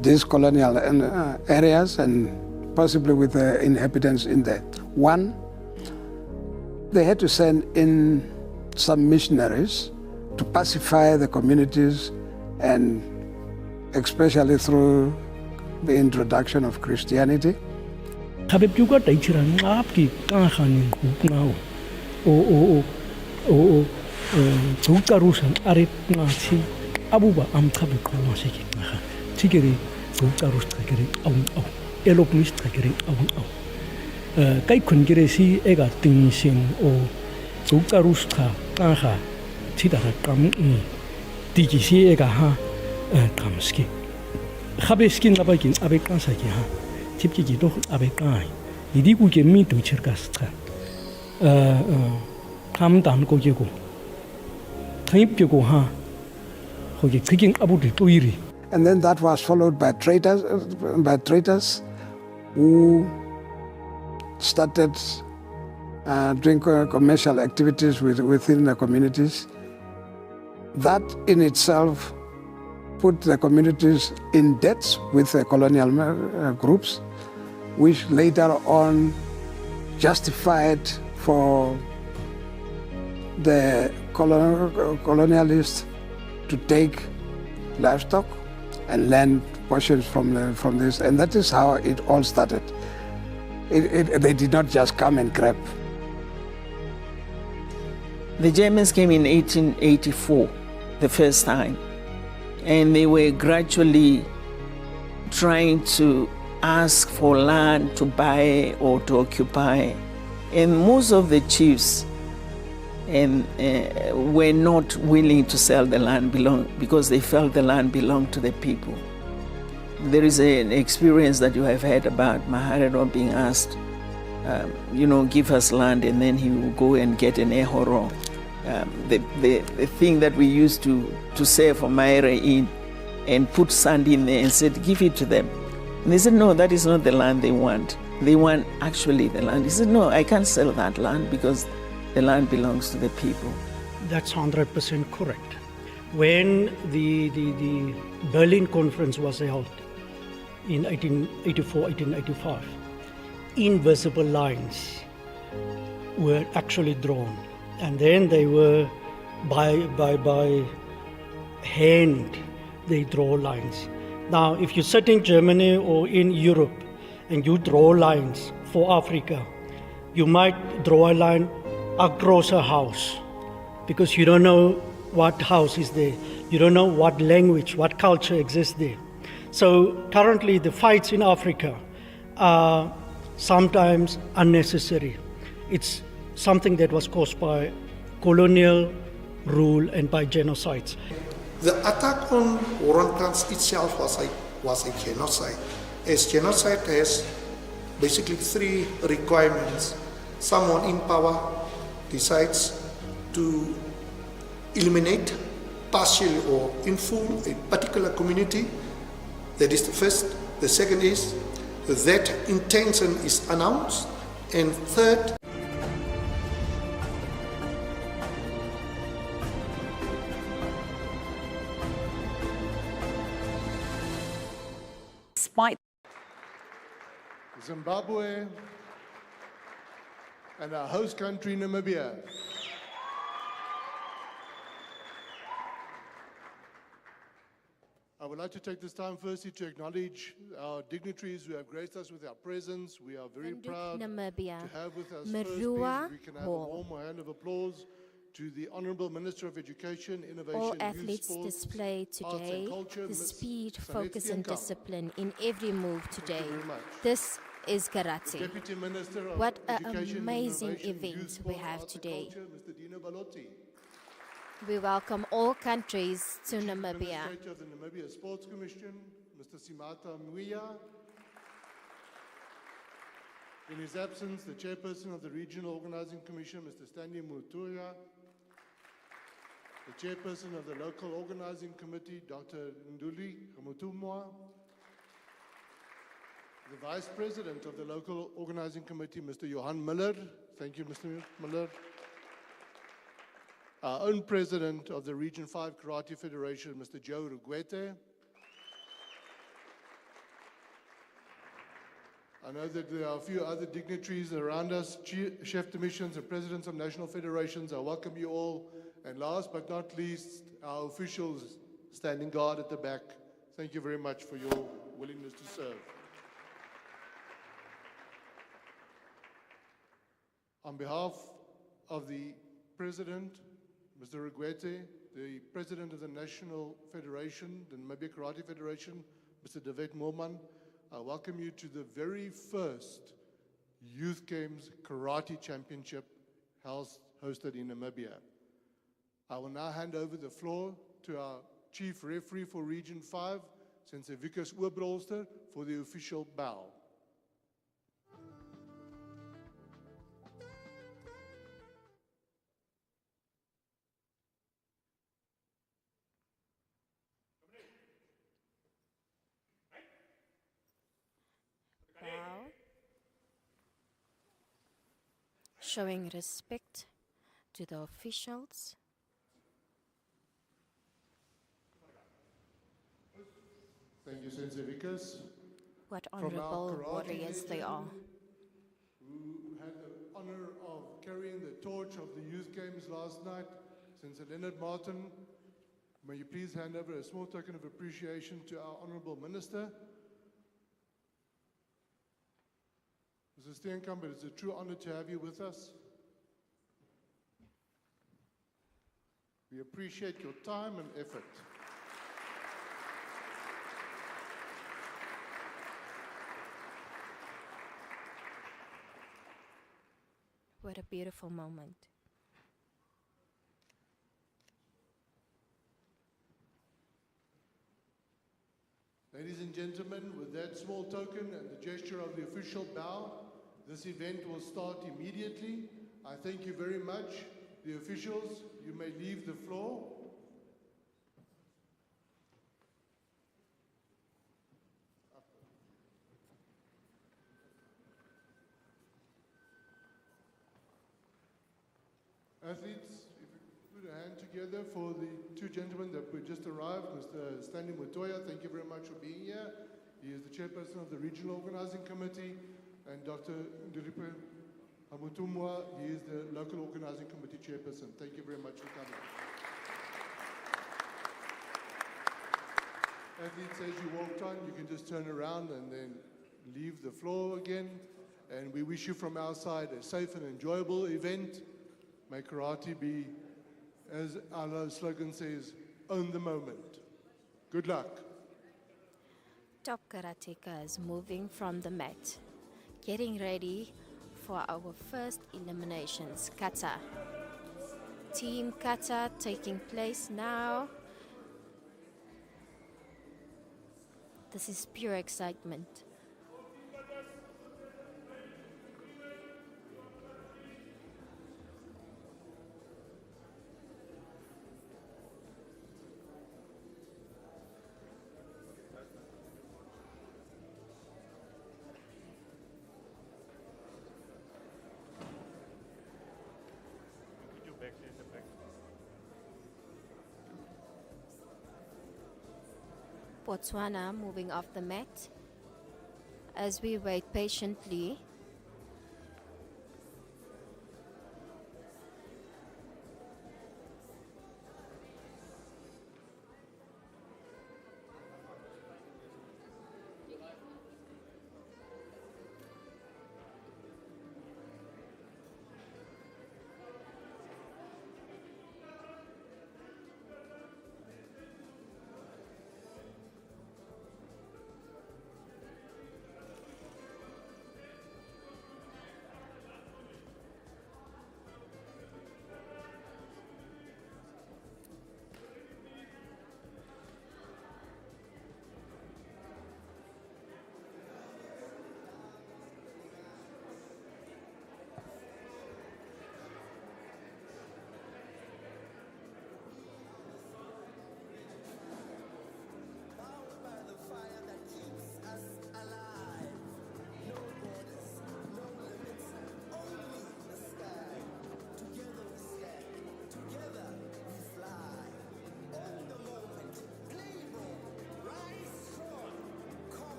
these colonial areas and possibly with the inhabitants in there. One, they had to send in some missionaries to pacify the communities, and especially through the introduction of Christianity. Kai kongresi ega tingsing o zukaruska kaha tidara kam digisi ega ha kamski khabeski nabakin abekansa ki ha tipki ki do abekai idi ku ke mi tu cherkastra kam dan ko jego thaip go ha hogi kicking abu di toiri. And then that was followed by traders who started doing commercial activities within the communities. That in itself put the communities in debts with the colonial groups, which later on justified for the colonialists to take livestock and land portions from this, and that is how it all started. They did not just come and grab. The Germans came in 1884, the first time, and they were gradually trying to ask for land to buy or to occupy, and most of the chiefs were not willing to sell the land because they felt the land belonged to the people. There is an experience that you have heard about Maharero being asked, give us land, and then he will go and get an ehoro. The thing that we used to say for Maere in and put sand in there and said, give it to them. And they said, no, that is not the land they want. They want actually the land. He said, no, I can't sell that land because the land belongs to the people. That's 100% correct. When the Berlin Conference was held in 1884, 1885, invisible lines were actually drawn, and then they were by hand they draw lines. Now, if you sit in Germany or in Europe and you draw lines for Africa, you might draw a line across a house because you don't know what house is there. You don't know what language, what culture exists there. So currently the fights in Africa are sometimes unnecessary. It's something that was caused by colonial rule and by genocides. The attack on Orankrans itself was a genocide. As genocide has basically three requirements. Someone in power decides to eliminate partially or in full a particular community. That is the first. The second is that intention is announced. And third, despite Zimbabwe and our host country, Namibia. I would like to take this time firstly to acknowledge our dignitaries who have graced us with our presence. We are very proud Namibia. to have with us Marua first, we can have a warm round of applause to the Honourable Minister of Education, Innovation, All Youth, athletes Sports, display Arts today and Culture, the Ms. speed, Sanet focus and Steenkamp. discipline in every move today. very much. This is karate. Deputy Minister of What an Education, amazing Innovation, event Youth, we Sport, have Arts and today. Culture, Mr. Dino Balotti. We welcome all countries to Namibia. Administrator of the Namibia Sports Commission, Mr. Simata Muia. In his absence, the Chairperson of the Regional Organizing Commission, Mr. Stanley Mutuya. The Chairperson of the Local Organizing Committee, Dr. Nduli Hamutumwa. The Vice President of the Local Organizing Committee, Mr. Johan Miller. Thank you, Mr. Miller. Our own President of the Region 5 Karate Federation, Mr. Joe Rugwete. I know that there are a few other dignitaries around us, chef de missions and presidents of national federations. I welcome you all. And last but not least, our officials standing guard at the back. Thank you very much for your willingness to serve. On behalf of the President, Mr. Rugwete, the President of the National Federation, the Namibia Karate Federation, Mr. David Moorman, I welcome you to the very first Youth Games Karate Championship hosted in Namibia. I will now hand over the floor to our Chief Referee for Region 5, Sensei Vikas Oberholster, for the official bow. Bow. Showing respect to the officials. Thank you, Sensei Vikas. What From our honorable karate warriors they are. legend, who had the honor of carrying the torch of the Youth Games last night, Sensei Leonard Martin, may you please hand over a small token of appreciation to our Honorable Minister. Mr. Steenkamp, it's a true honor to have you with us. We appreciate your time and effort. What a beautiful moment. Ladies and gentlemen, with that small token and the gesture of the official bow, this event will start immediately. I thank you very much. The officials, you may leave the floor. Athletes, if you put a hand together for the two gentlemen that were just arrived, Mr. Stanley Mutoya, thank you very much for being here. He is the chairperson of the Regional Organizing Committee, and Dr. Ndiripe Hamutumwa, he is the Local Organizing Committee chairperson. Thank you very much for coming. Athletes, as you walked on, you can just turn around and then leave the floor again. And we wish you from our side a safe and enjoyable event. May karate be, as our slogan says, own the moment. Good luck. Top karatekas moving from the mat, getting ready for our first eliminations. Kata. Team Kata taking place now. This is pure excitement. Botswana moving off the mat as we wait patiently.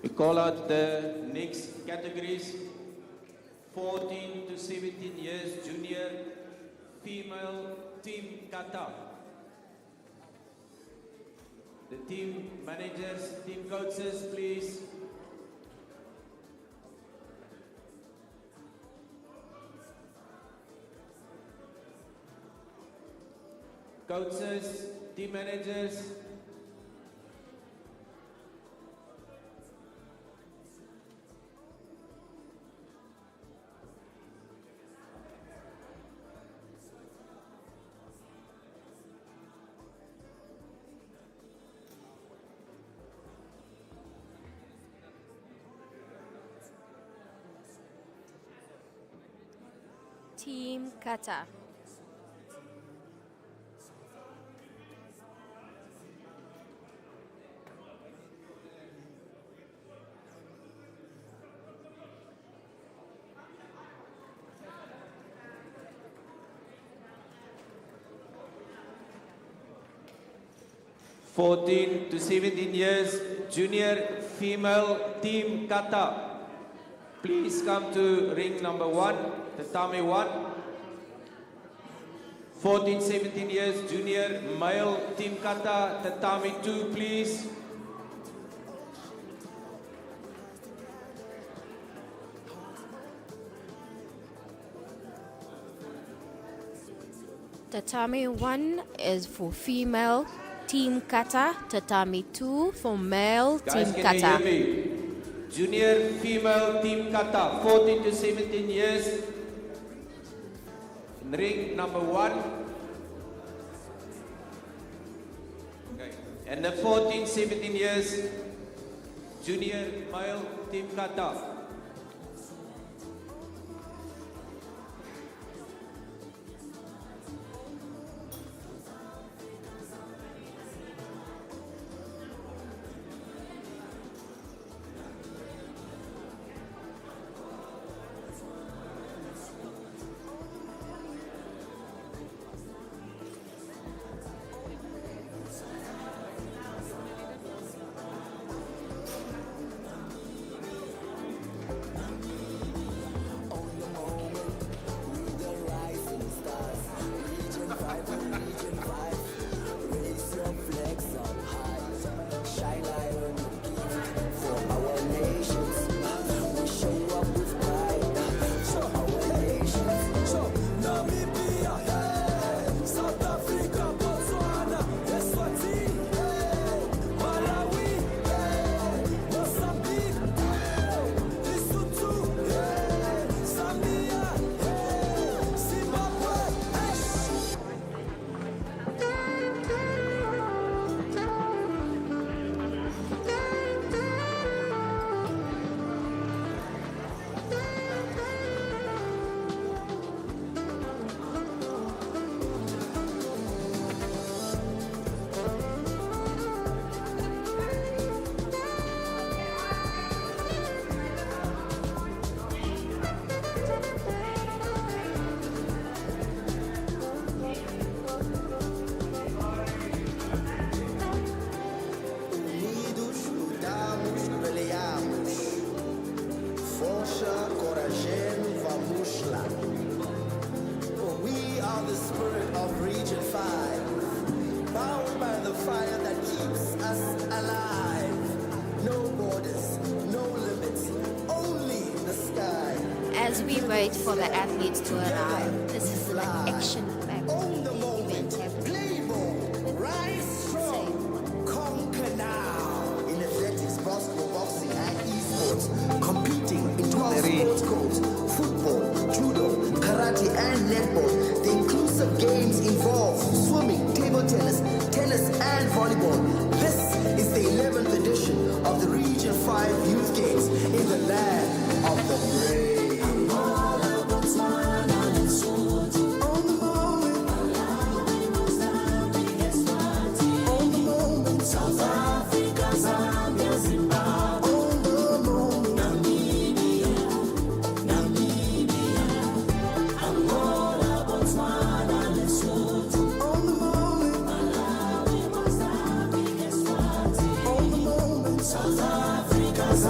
We call out the next categories. 14 to 17 years junior female team Kata. The team managers, team coaches, please. Coaches, team managers. Team Kata. (14 to 17 years junior female team Kata. Please come to ring number 1, tatami 1. 14, 17 years junior male team Kata, tatami 2, please. Tatami 1 is for female Team Kata. Tatami 2 for male Guys, Team can you Kata. hear me? Junior female team Kata, 14 to 17 years. In ring number 1. Okay. And the 14, 17 years junior male team Kata. As we wait for the athletes to arrive, this is an action-packed event happening. Rise strong, conquer now. In athletics, basketball, boxing, and esports, competing in 12 sports codes, football, judo, karate, and netball. The inclusive games involve swimming, table tennis, tennis, and volleyball. This is the 11th edition of the Region 5 Youth Games in the land of the brave. South Africa's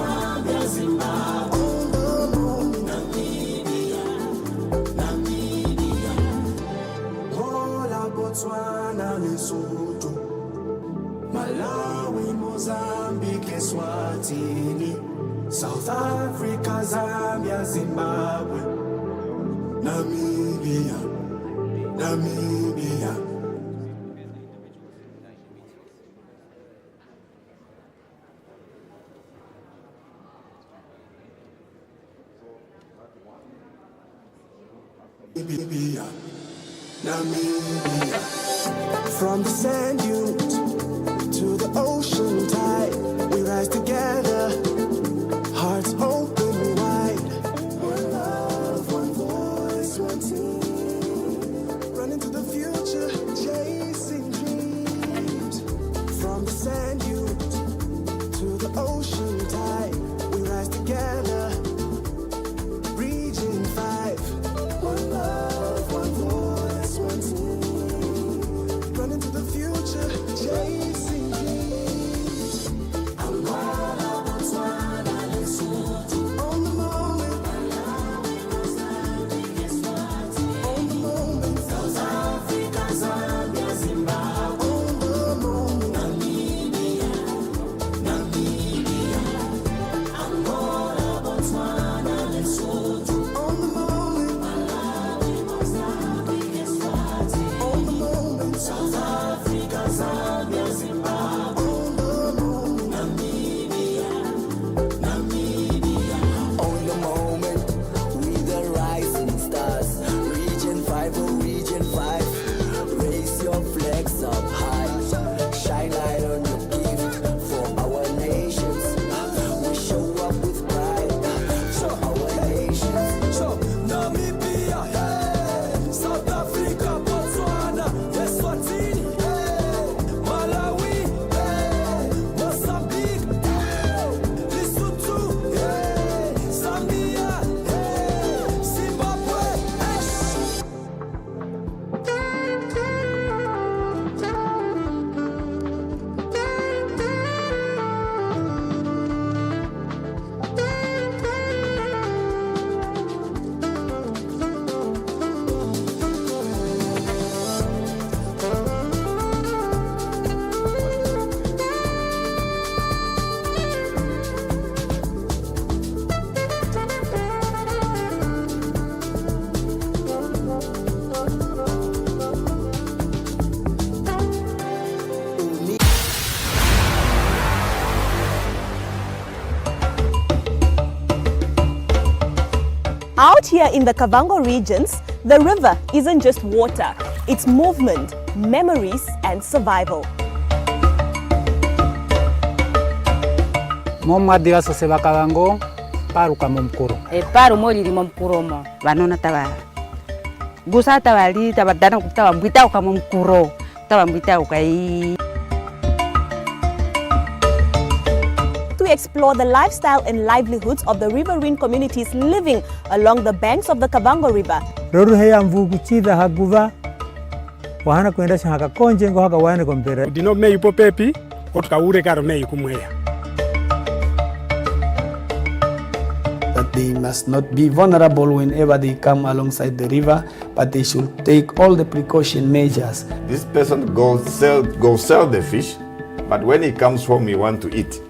Eswatini, South Africa, Zambia, Zimbabwe, Namibia, Namibia. Namibia, Namibia. From the sand dunes to the ocean tide, we rise together, hearts open wide. One love, one voice, one team. Running to the future, chasing dreams. From the sand dunes to the ocean tide, we rise together, Region 5. One love, one voice, one team. Running to the future, chasing dreams. I'm gonna Botswana, Lesotho. On the moment, on the moment. South Africa, Zambia, Zimbabwe. On the moment, Namibia, Namibia. I'm gonna Botswana, Lesotho. On the moment, on the moment. South Africa, Zambia, Zimbabwe. On the moment, Namibia, Namibia. On the moment, with the rising stars. Region 5, oh Region 5. Raise your flags up high. Shine light on your gift for our nations. We show up with pride for our nations. So, Namibia, hey. South Africa, Botswana, Eswatini, hey. Malawi, hey. Mozambique, hey. Lesotho, hey. Zambia, hey. Zimbabwe, hey. Out here in the Kavango regions, the river isn't just water, it's movement, memories and survival. Momadiga soseba Kavango, paru kama mkuru. Paru moli limo mkuromo. Vanona tava. Gusa tavali tabadana kutawa mbita kama mkuro. Tawa mbita ukai. To explore the lifestyle and livelihoods of the riverine communities living along the banks of the Kavango River. Roru heya mvugu chida haguva. Wahana kuendesha haka konje ngo haka wane kompere. Dino me yupo pepi, otka ure karo me yukumweya. That they must not be vulnerable whenever they come alongside the river, but they should take all the precaution measures. This person goes sell the fish, but when he comes home, he want to eat.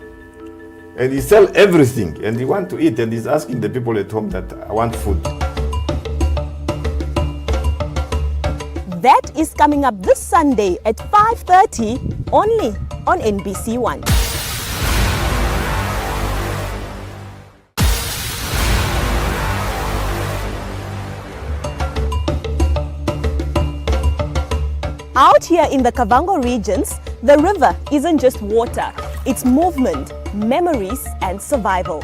And he sell everything, and he want to eat, and he's asking the people at home that I want food. That is coming up this Sunday at 5:30 only on NBC1. Out here in the Kavango regions, the river isn't just water, it's movement, memories and survival.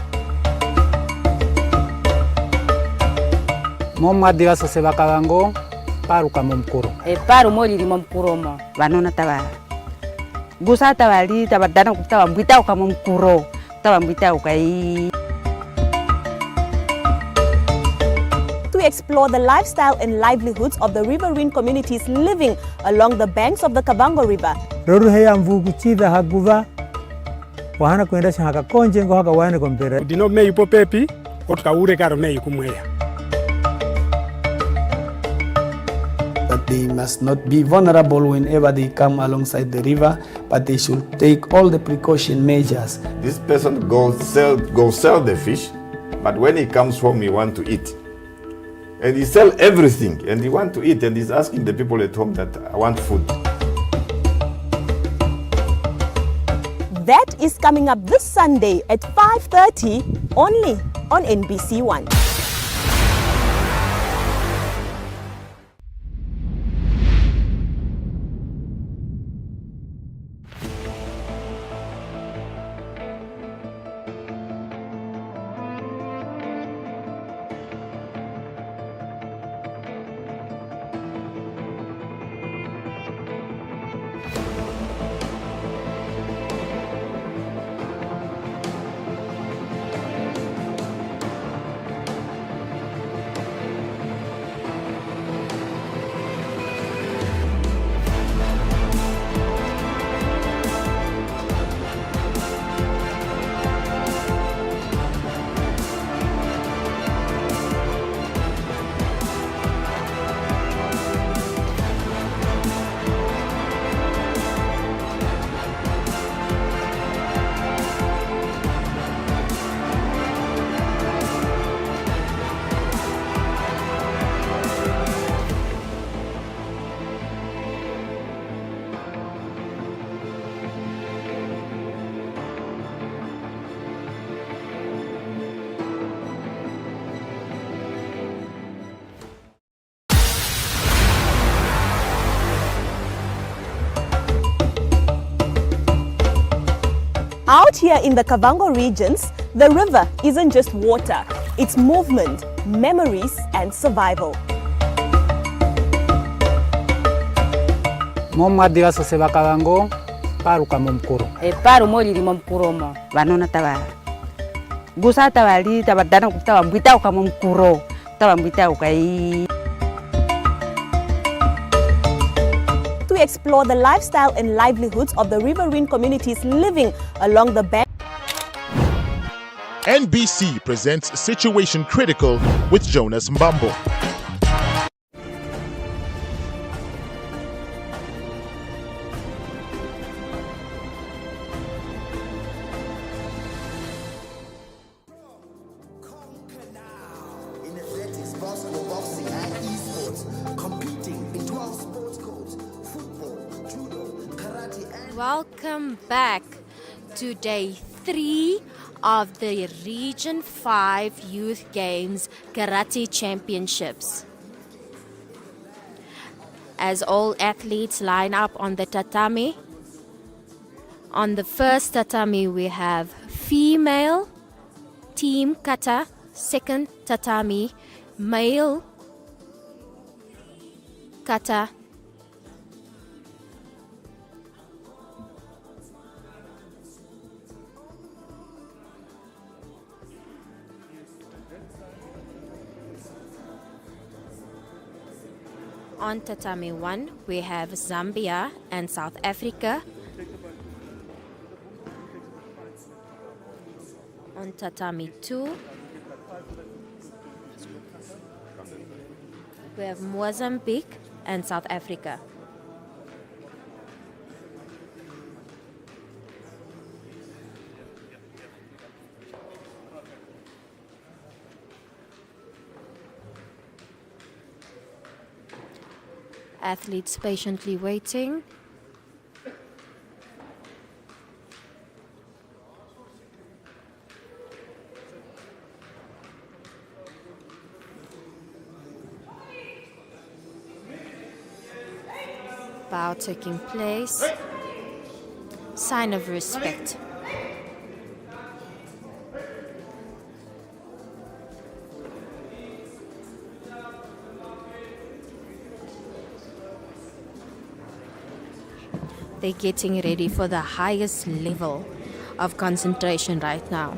Momadiga soseba Kavango, paru kama mkuru. Paru moli limo mkuromo. Vanona tava. Gusa tavali tabadana kutawa mbita kama mkuro. Tawa mbita ukai. To explore the lifestyle and livelihoods of the riverine communities living along the banks of the Kavango River. Roru heya mvugu chida haguva. Wahana kuendesha haka konje ngo haka wane kompere. Dino me yupo pepi, otka ure karo me yukumweya. That they must not be vulnerable whenever they come alongside the river, but they should take all the precaution measures. This person goes sell the fish, but when he comes home, he wants to eat. And he sell everything, and he wants to eat, and he's asking the people at home that I want food. That is coming up this Sunday at 5:30 only on NBC One. Out here in the Kavango regions, the river isn't just water, it's movement, memories and survival. Momadiga sa seba Kavango, paru kamo mkuro. Paru mo lili mo mkuro mo. Vanona tawa. Gusa tawa li tawa dana tawa mbita kamo mkuro. Tawa mbita ukai. To explore the lifestyle and livelihoods of the riverine communities living along the bank. NBC presents Situation Critical with Jonas Mbambo. In athletics, basketball, boxing, and esports, competing in 12 sports codes, football, judo, karate, and... Welcome back to day 3 of the Region 5 Youth Games Karate Championships. As all athletes line up on the tatami, on the first tatami we have female team kata, second tatami male kata, on tatami 1 we have Zambia and South Africa. On tatami 2 we have Mozambique and South Africa. Athletes patiently waiting. Bow taking place. Sign of respect. They're getting ready for the highest level of concentration right now.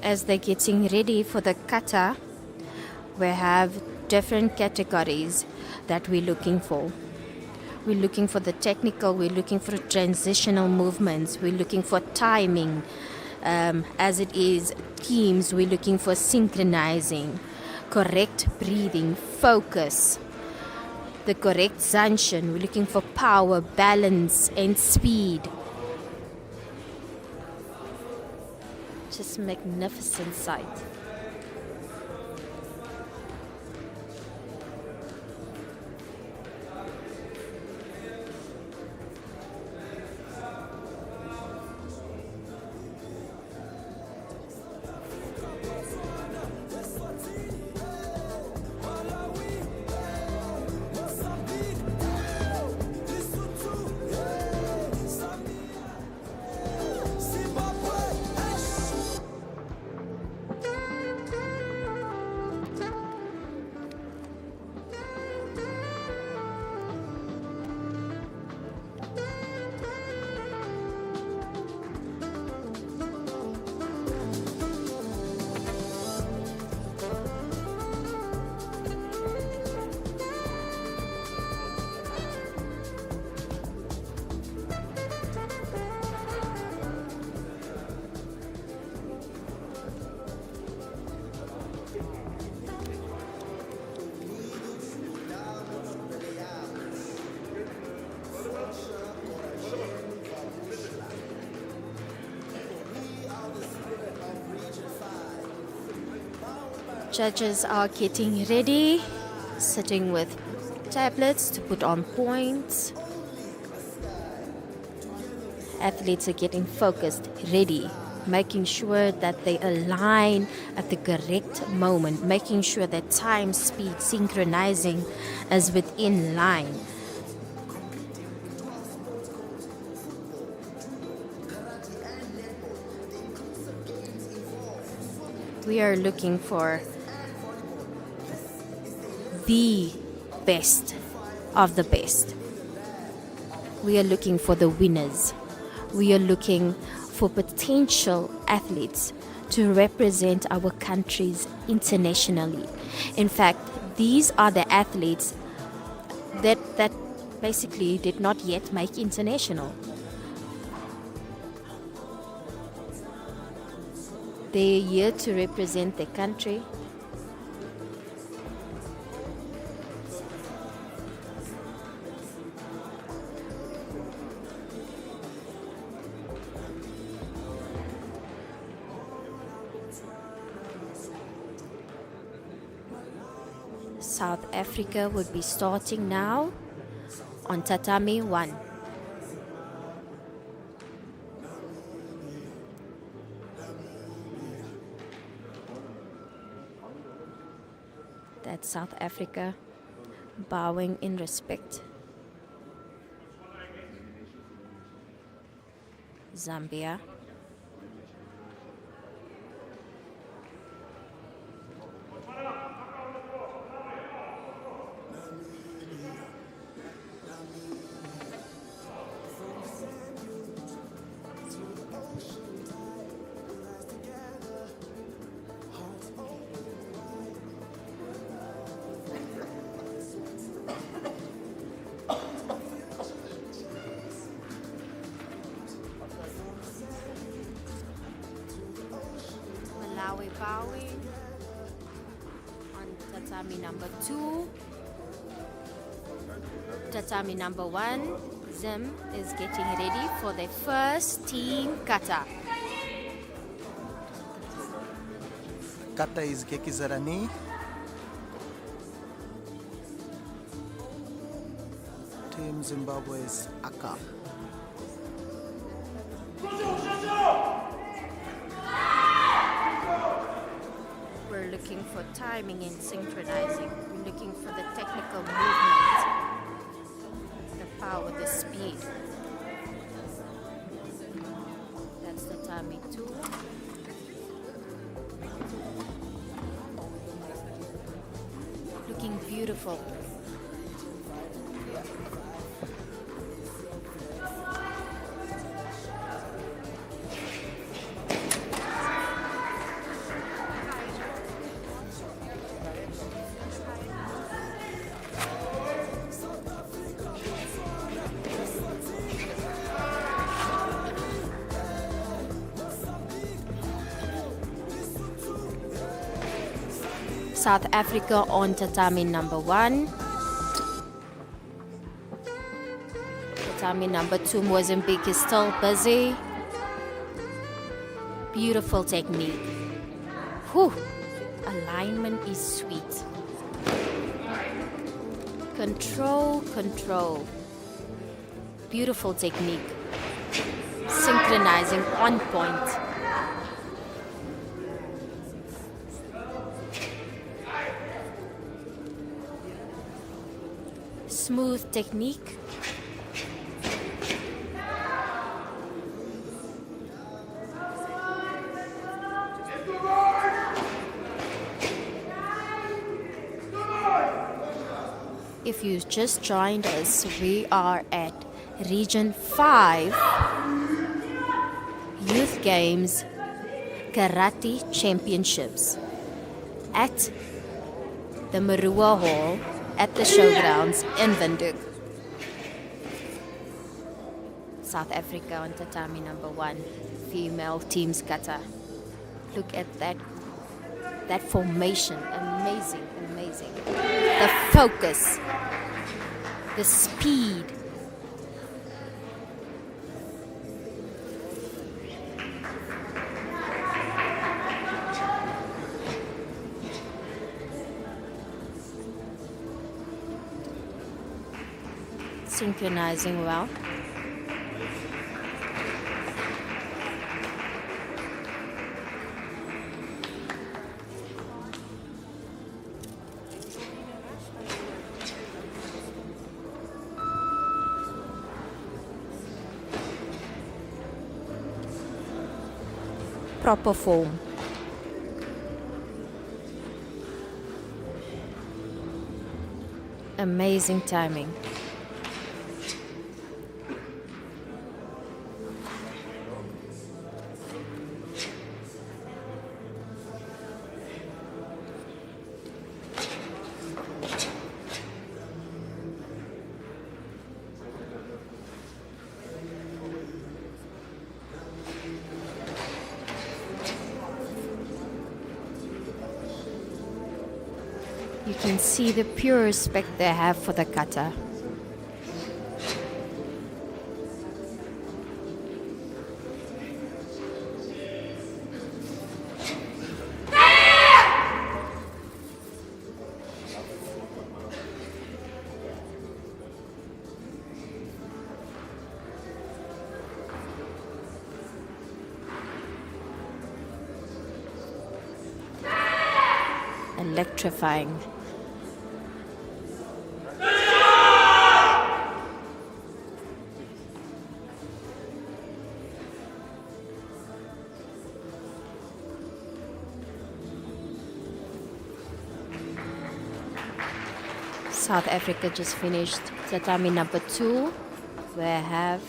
as they're getting ready for the kata, we have different categories that we're looking for. We're looking for the technical, we're looking for transitional movements, we're looking for timing. As it is teams, we're looking for synchronizing, correct breathing, focus, the correct zanshin. We're looking for power, balance, and speed. Just magnificent sight. Judges are getting ready, sitting with tablets to put on points. Athletes are getting focused, ready, making sure that they align at the correct moment, making sure that time, speed, synchronizing is within line. We are looking for the best of the best. We are looking for the winners. We are looking for potential athletes to represent our countries internationally. In fact, these are the athletes that basically did not yet make international. They're here to represent their country. South Africa would be starting now on Tatami 1. That's South Africa bowing in respect. Zambia. Malawi bowing on tatami number 2. Tatami number 1, Zim is getting ready for the first team kata. Kata is Gekizarani. Team Zimbabwe is Aka. We're looking for timing and synchronizing. We're looking for the technical movement, the power, the speed. That's the Tatami 2. Looking beautiful. South Africa on tatami number 1. Tatami number 2, Mozambique is still busy. Beautiful technique. Whew. Alignment is sweet. Control. Beautiful technique. Synchronizing on point. Smooth technique. If you just joined us, we are at Region 5 Youth Games Karate Championships at the Marua Hall at the Showgrounds in Windhoek. South Africa on tatami number 1, female teams kata. Look at that formation, amazing. The focus, the speed. Synchronizing well. Proper form. Amazing timing. You can see the pure respect they have for the kata. Electrifying. South Africa just finished tatami number 2, where I have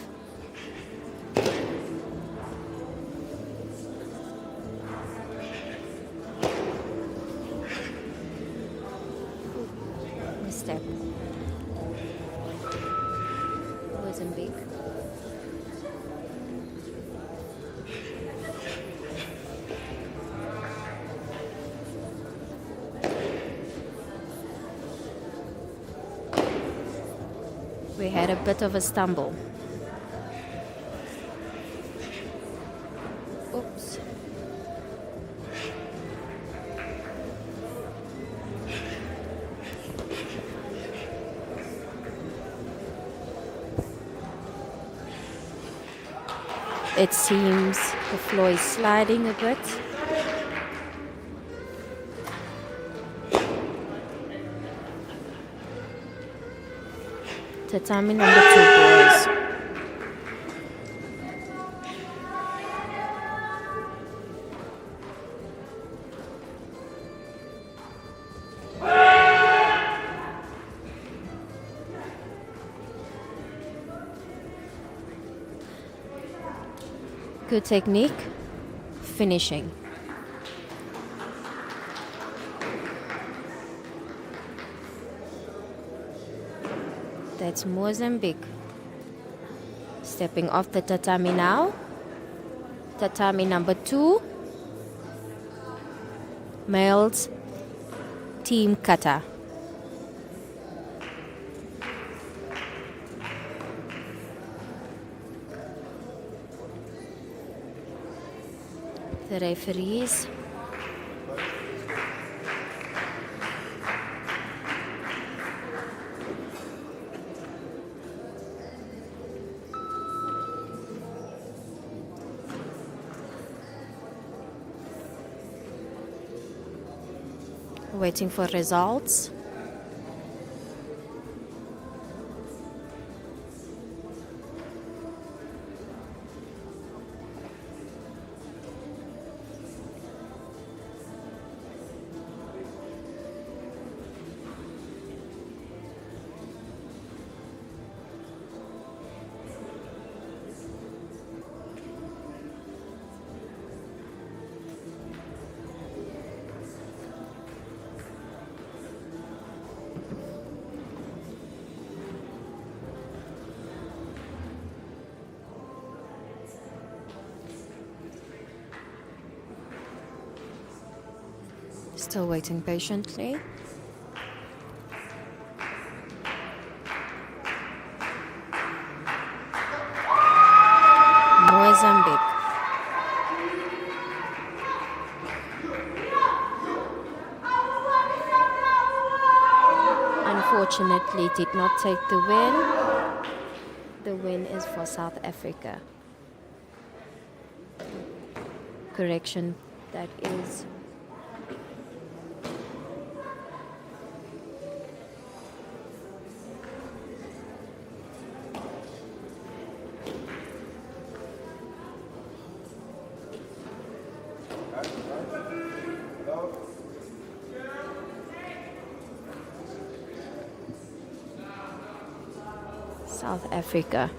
step. Mozambique. We had a bit of a stumble. Oops. It seems the floor is sliding a bit. Tatami number 2, boys. Good technique, finishing. That's Mozambique. Stepping off the tatami now. Tatami number 2. Males Team Kata. The referees. Waiting for results. Still waiting patiently. Mozambique. Unfortunately, did not take the win. The win is for South Africa. Correction, that is South Africa.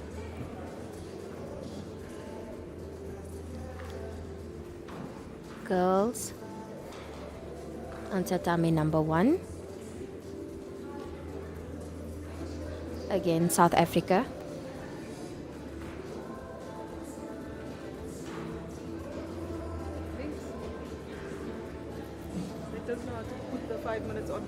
Girls on tatami number 1. Again, South Africa. It does not put the 5 minutes on.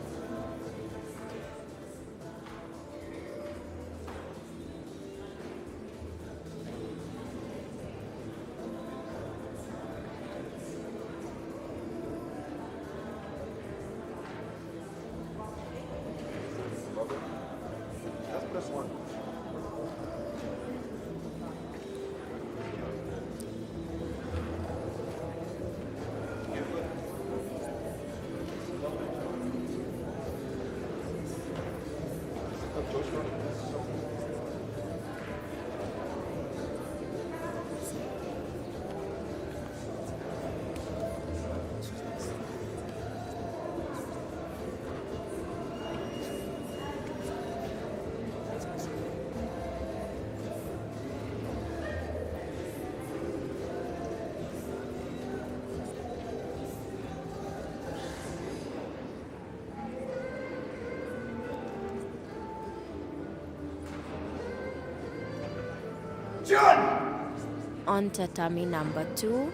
On tatami number 2.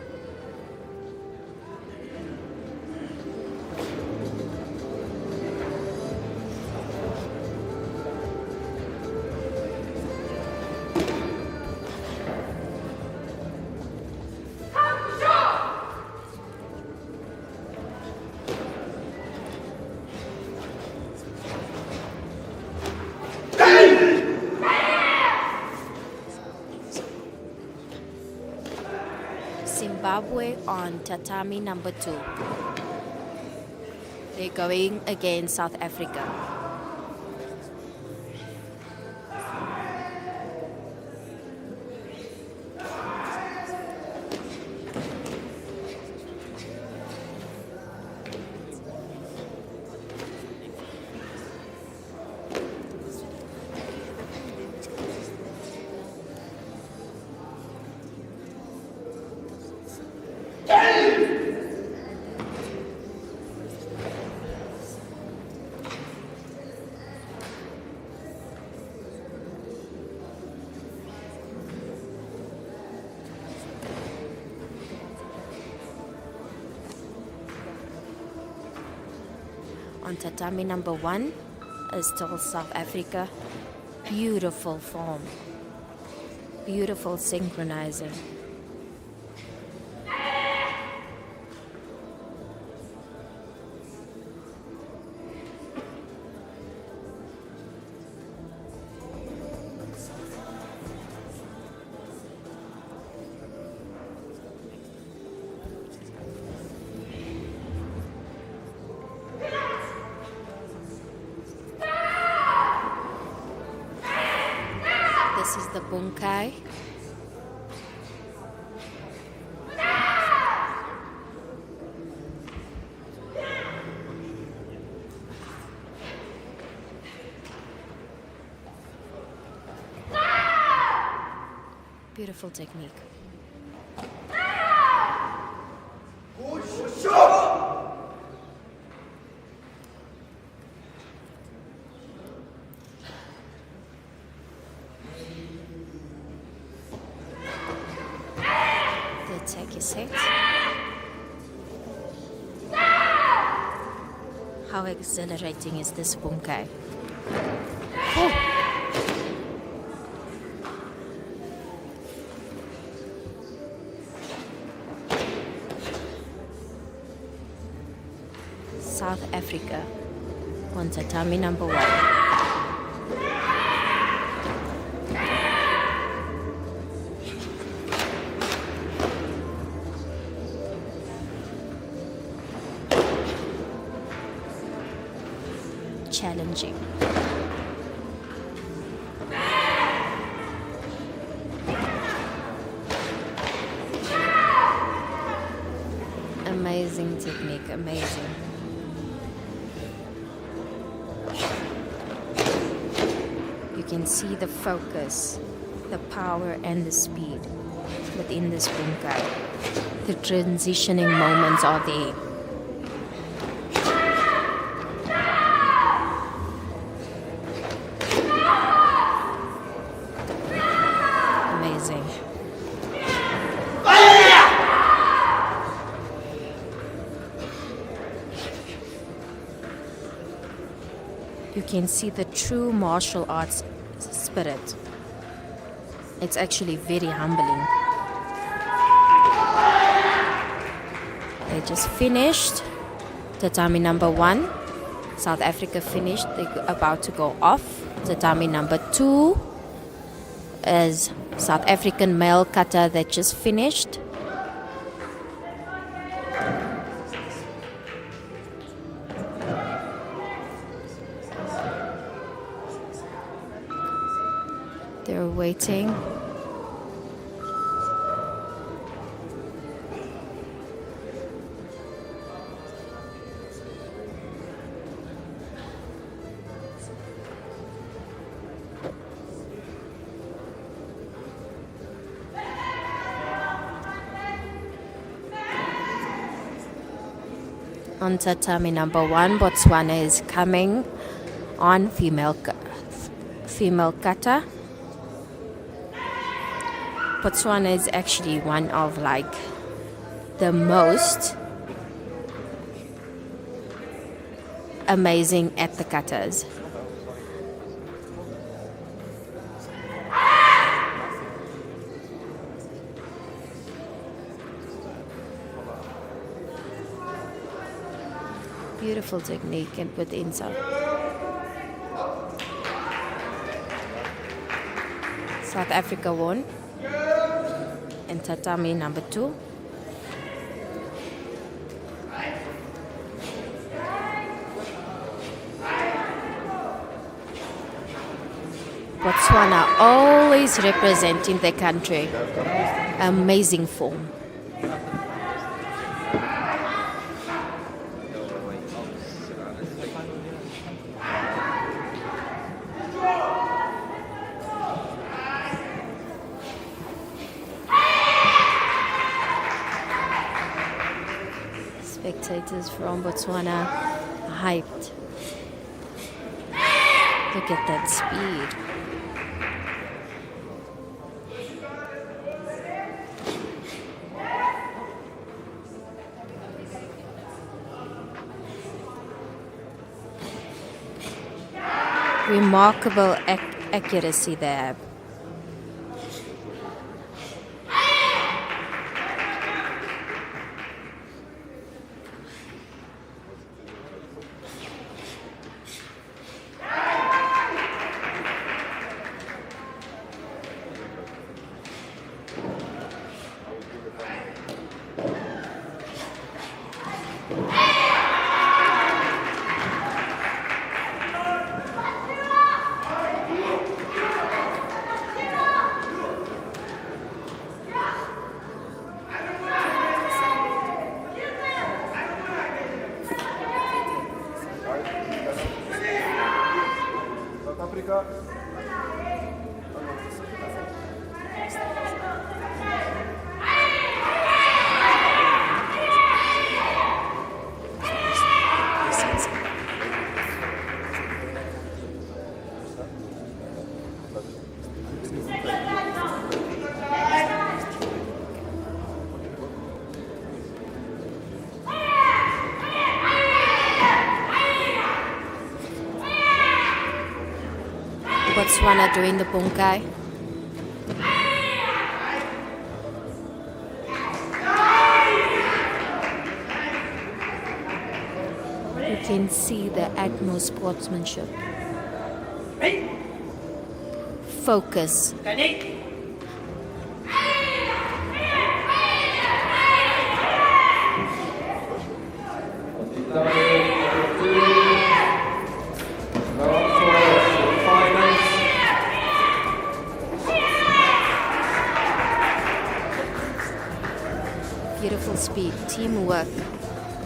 Zimbabwe on tatami number 2. They're going against South Africa. On tatami number 1 is still South Africa. Beautiful form. Beautiful synchronizing. This is the bunkai. Beautiful technique. The attack is set. How exhilarating is this bunkai? South Africa on tatami number 1. Challenging. Amazing technique, amazing. You can see the focus, the power and the speed within this bunkai. The transitioning moments are there. Amazing. You can see the true martial arts spirit. It's actually very humbling. They just finished tatami number 1. South Africa finished. They're about to go off. Tatami number 2 is South African male kata that just finished. They're waiting. On tatami number 1, Botswana is coming on female kata. Botswana is actually one of the most amazing at the katas. Beautiful technique and put inside. South Africa won. And tatami number 2. Botswana always representing the country. Amazing form. Spectators from Botswana hyped. Look at that speed. Remarkable accuracy there. Botswana doing the bunkai. You can see the utmost sportsmanship. Focus. Beautiful speed, teamwork,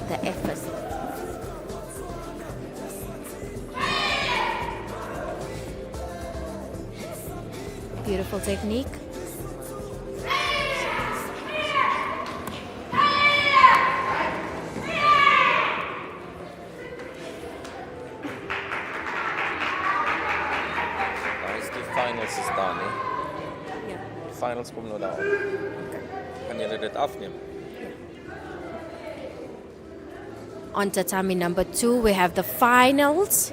the effort. Beautiful technique. Finals is done, eh? Ja. Finals komen we daar. Gaan jullie dit afnemen? On tatami number 2, we have the finals.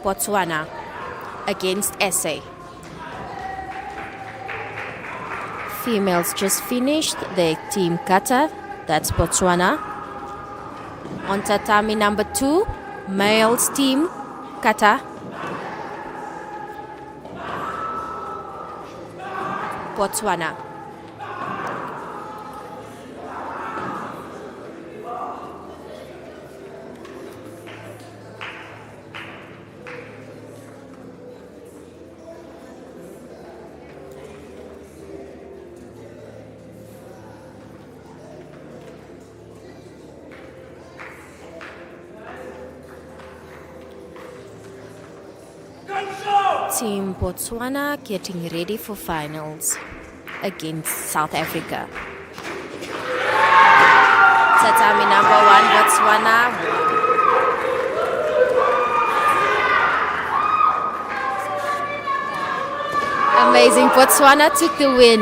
Botswana against SA. Females just finished their team Kata, that's Botswana. On tatami number 2, males team Kata. Botswana. Team Botswana getting ready for finals against South Africa. Tatami number 1, Botswana. Amazing, Botswana took the win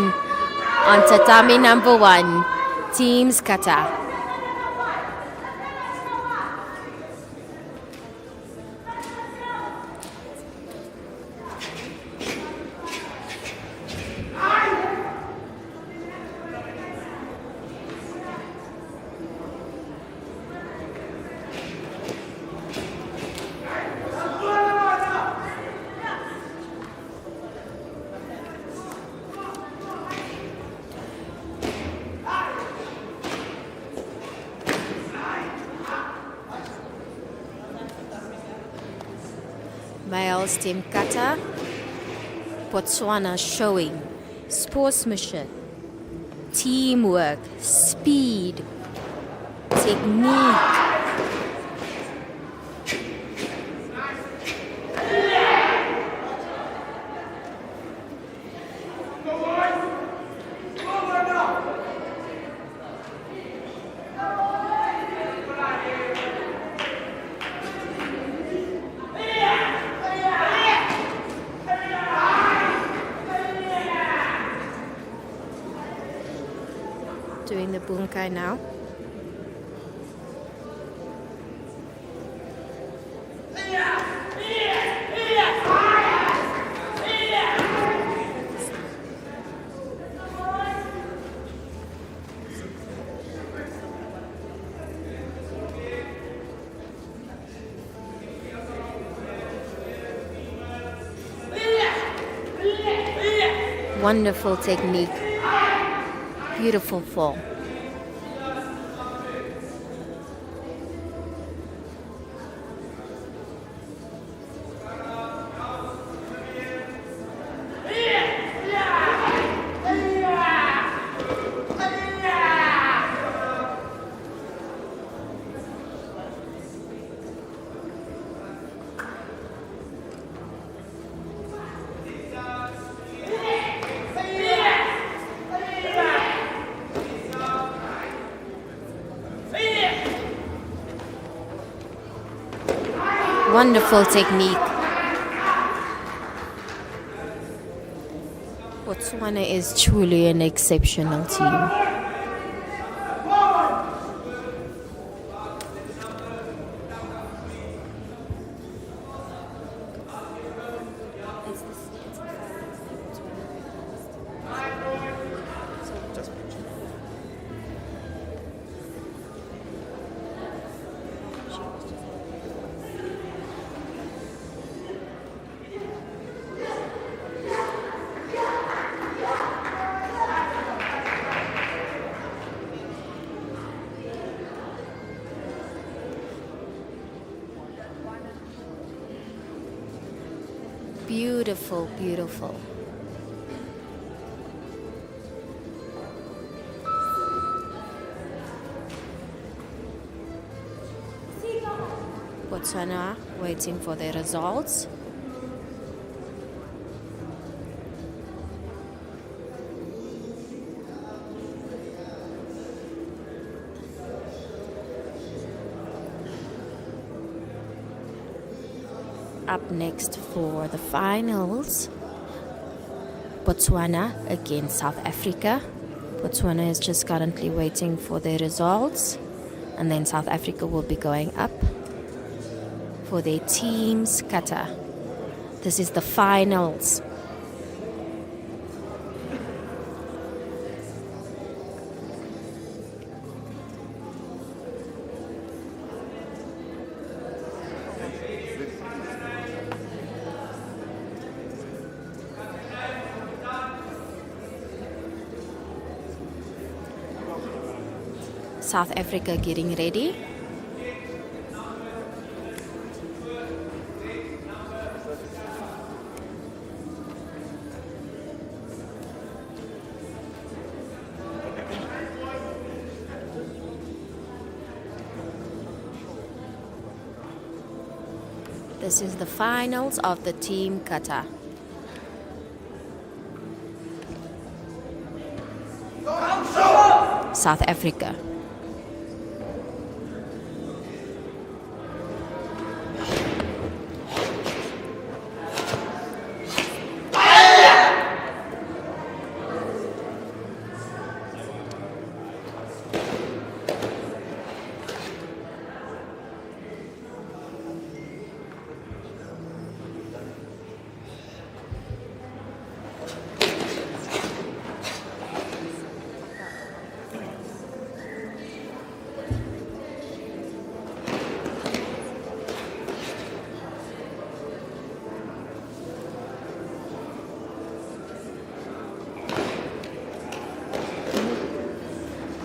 on tatami number 1, Teams Kata. Males team Kata, Botswana showing sportsmanship, teamwork, speed, technique. Doing the bunkai now. Wonderful technique. Beautiful fall. Wonderful technique. Botswana is truly an exceptional team. Beautiful, beautiful. Botswana waiting for the results. Up next for the finals, Botswana against South Africa. Botswana is just currently waiting for their results, and then South Africa will be going up for their team's kata. This is the finals. South Africa getting ready. This is the finals of the team kata. South Africa.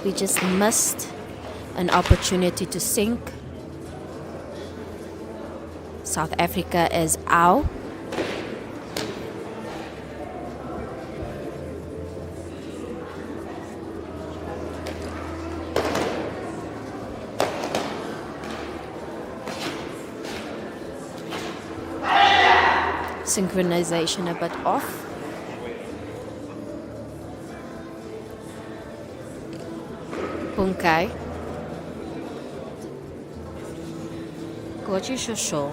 We just missed an opportunity to sink. South Africa is out. Synchronization a bit off. Punkai. Goji Shosho.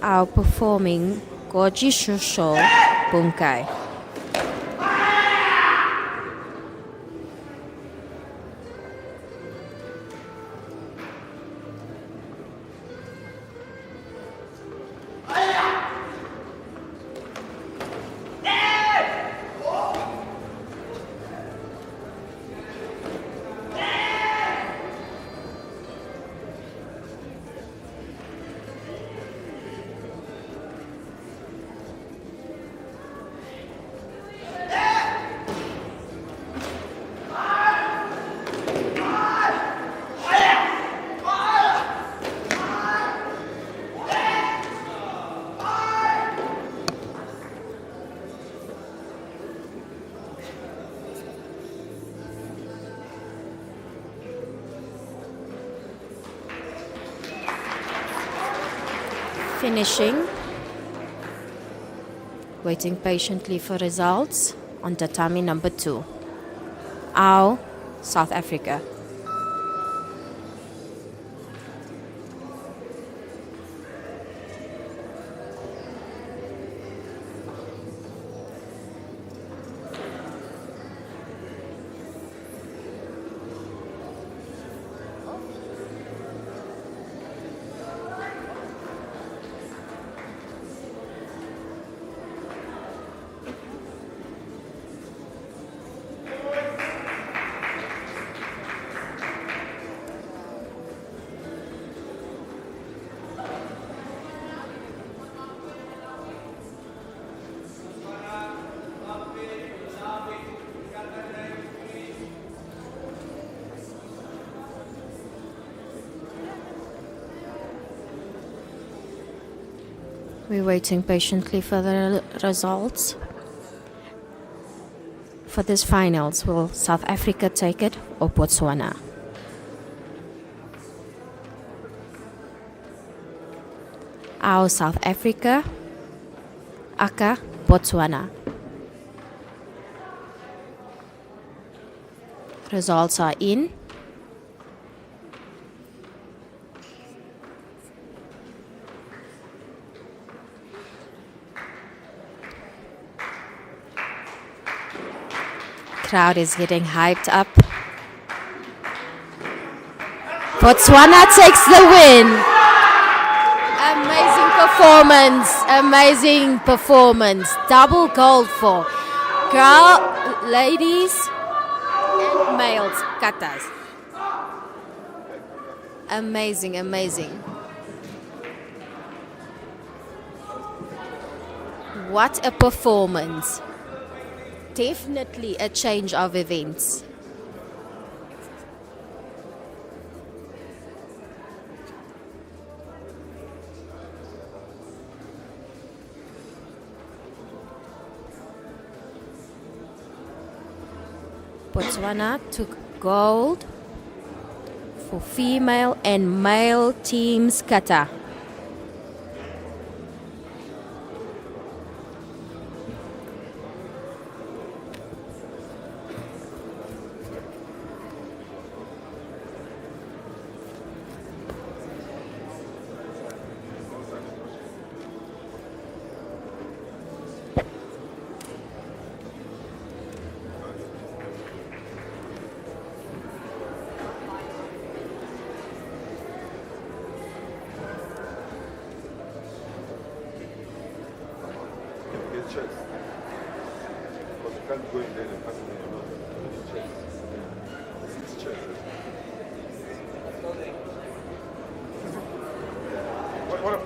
our performing Goji Shosho Bunkai. Finishing, waiting patiently for results on tatami number 2. Our South Africa. We're waiting patiently for the results. For this finals, will South Africa take it or Botswana? Our South Africa, aka Botswana. Results are in. Crowd is getting hyped up. Botswana takes the win. Amazing performance. Amazing performance. Double gold for ladies and males katas. Amazing, amazing. What a performance. Definitely a change of events. Botswana took gold for female and male teams kata.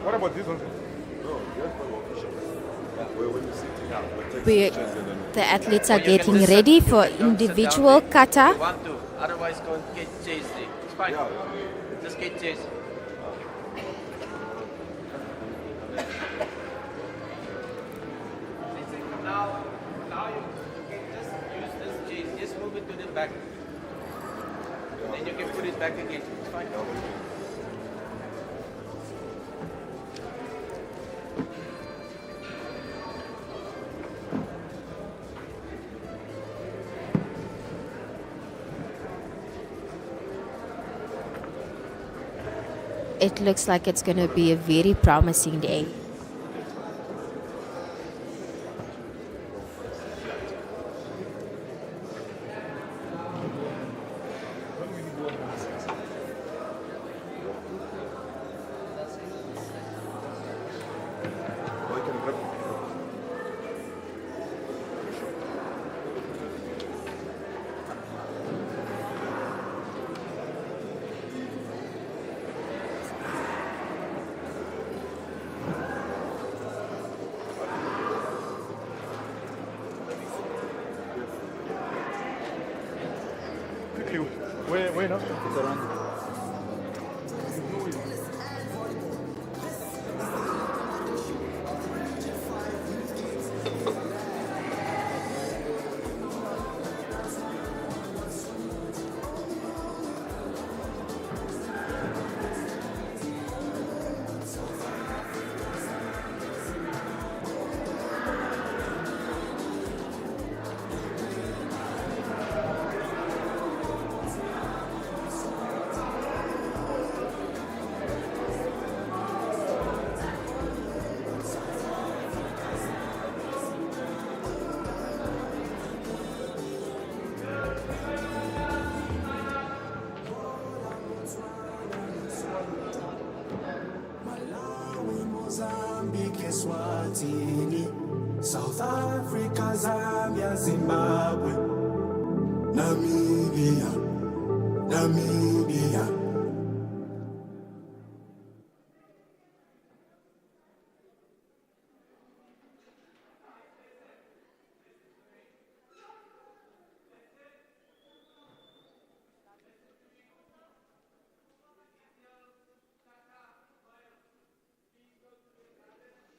What about this one? The athletes are getting ready for individual kata. Want to, otherwise go and get chased. It's fine. Just get chased. Now you can just use this chase. Just move it to the back. Then you can put it back again. It's fine. It looks like it's going to be a very promising day. quickly. Where now? It's around. Mozambique, Eswatini, South Africa, Zambia, Zimbabwe, Namibia, Namibia.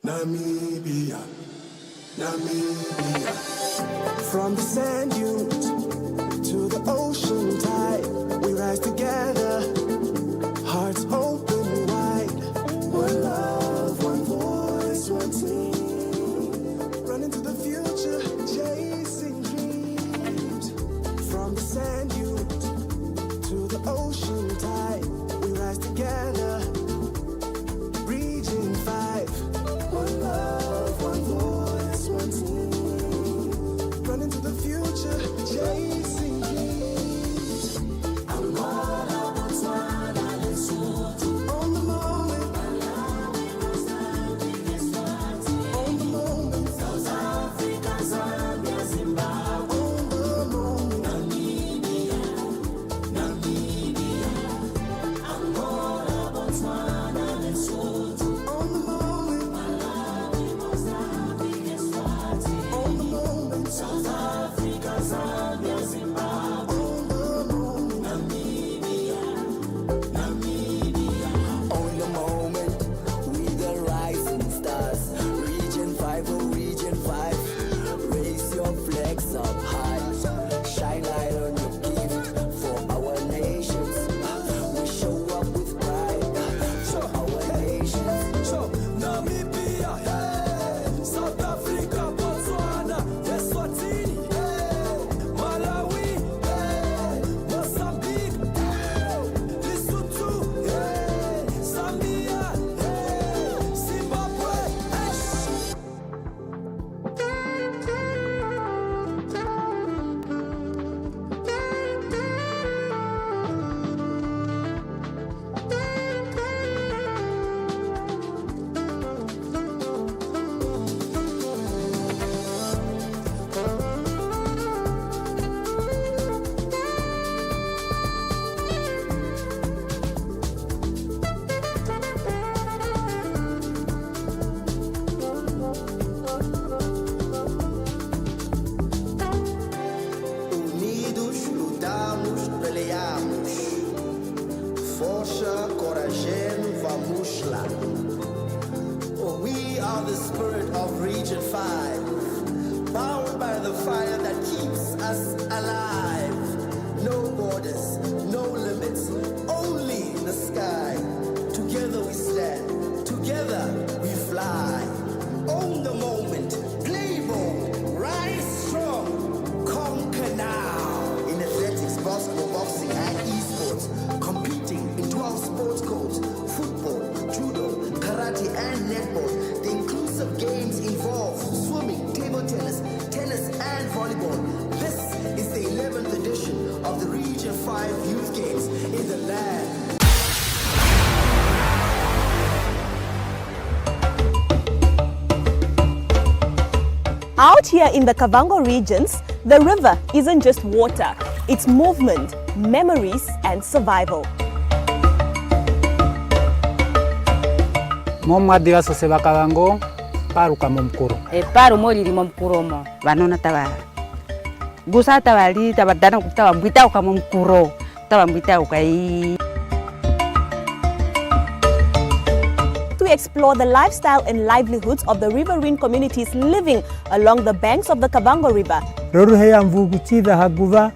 Namibia, Namibia. From the sand dunes to the ocean tide, we rise together, hearts open wide. One love, one voice, one team. Running to the future, chasing dreams. From the sand dunes to the ocean tide, we rise together, reaching 5. One love, one voice, one team. Running to the future, chasing dreams. I'm gonna Botswana, Lesotho. On the moment, on the moment. South Africa, Zambia, Zimbabwe. On the moment, Namibia, Namibia. I'm gonna Botswana, Lesotho. On the moment. South Africa, Zambia, Zimbabwe, Namibia, Namibia. On the moment, we the rising stars. Region 5, oh Region 5. Raise your flags up high. Shine light on your gift for our nations. We show up with pride for our nations. So, Namibia, hey. South Africa, Botswana, Eswatini, hey. Malawi, hey. Mozambique, hey. Lesotho, hey. Zambia, hey. Zimbabwe, hey. Unidos lutamos, peleamos. Força, coragem, vamos lá. Oh, we are the spirit of Region 5, powered by the fire that keeps us alive. No borders, no limits, only the sky. Together we stand, together we fly. Own the moment, play bold, rise strong, conquer now. In athletics, basketball, boxing, and esports, competing in 12 sports codes, football, judo, karate, and netball. The inclusive games involve swimming, table tennis, tennis, and volleyball. This is the 11th edition of the Region 5 Youth Games in the land. Out here in the Kavango regions, the river isn't just water, it's movement, memories, and survival. Momadiga soseba Kavango, paru kamo mkuro. Paru moli limo mkuromo. Vanona tava Gusa tawali tabadana kutawa mbita kama mkuro. Tawa mbita ukai. To explore the lifestyle and livelihoods of the riverine communities living along the banks of the Kavango River. Roru heya mvugu chida haguva.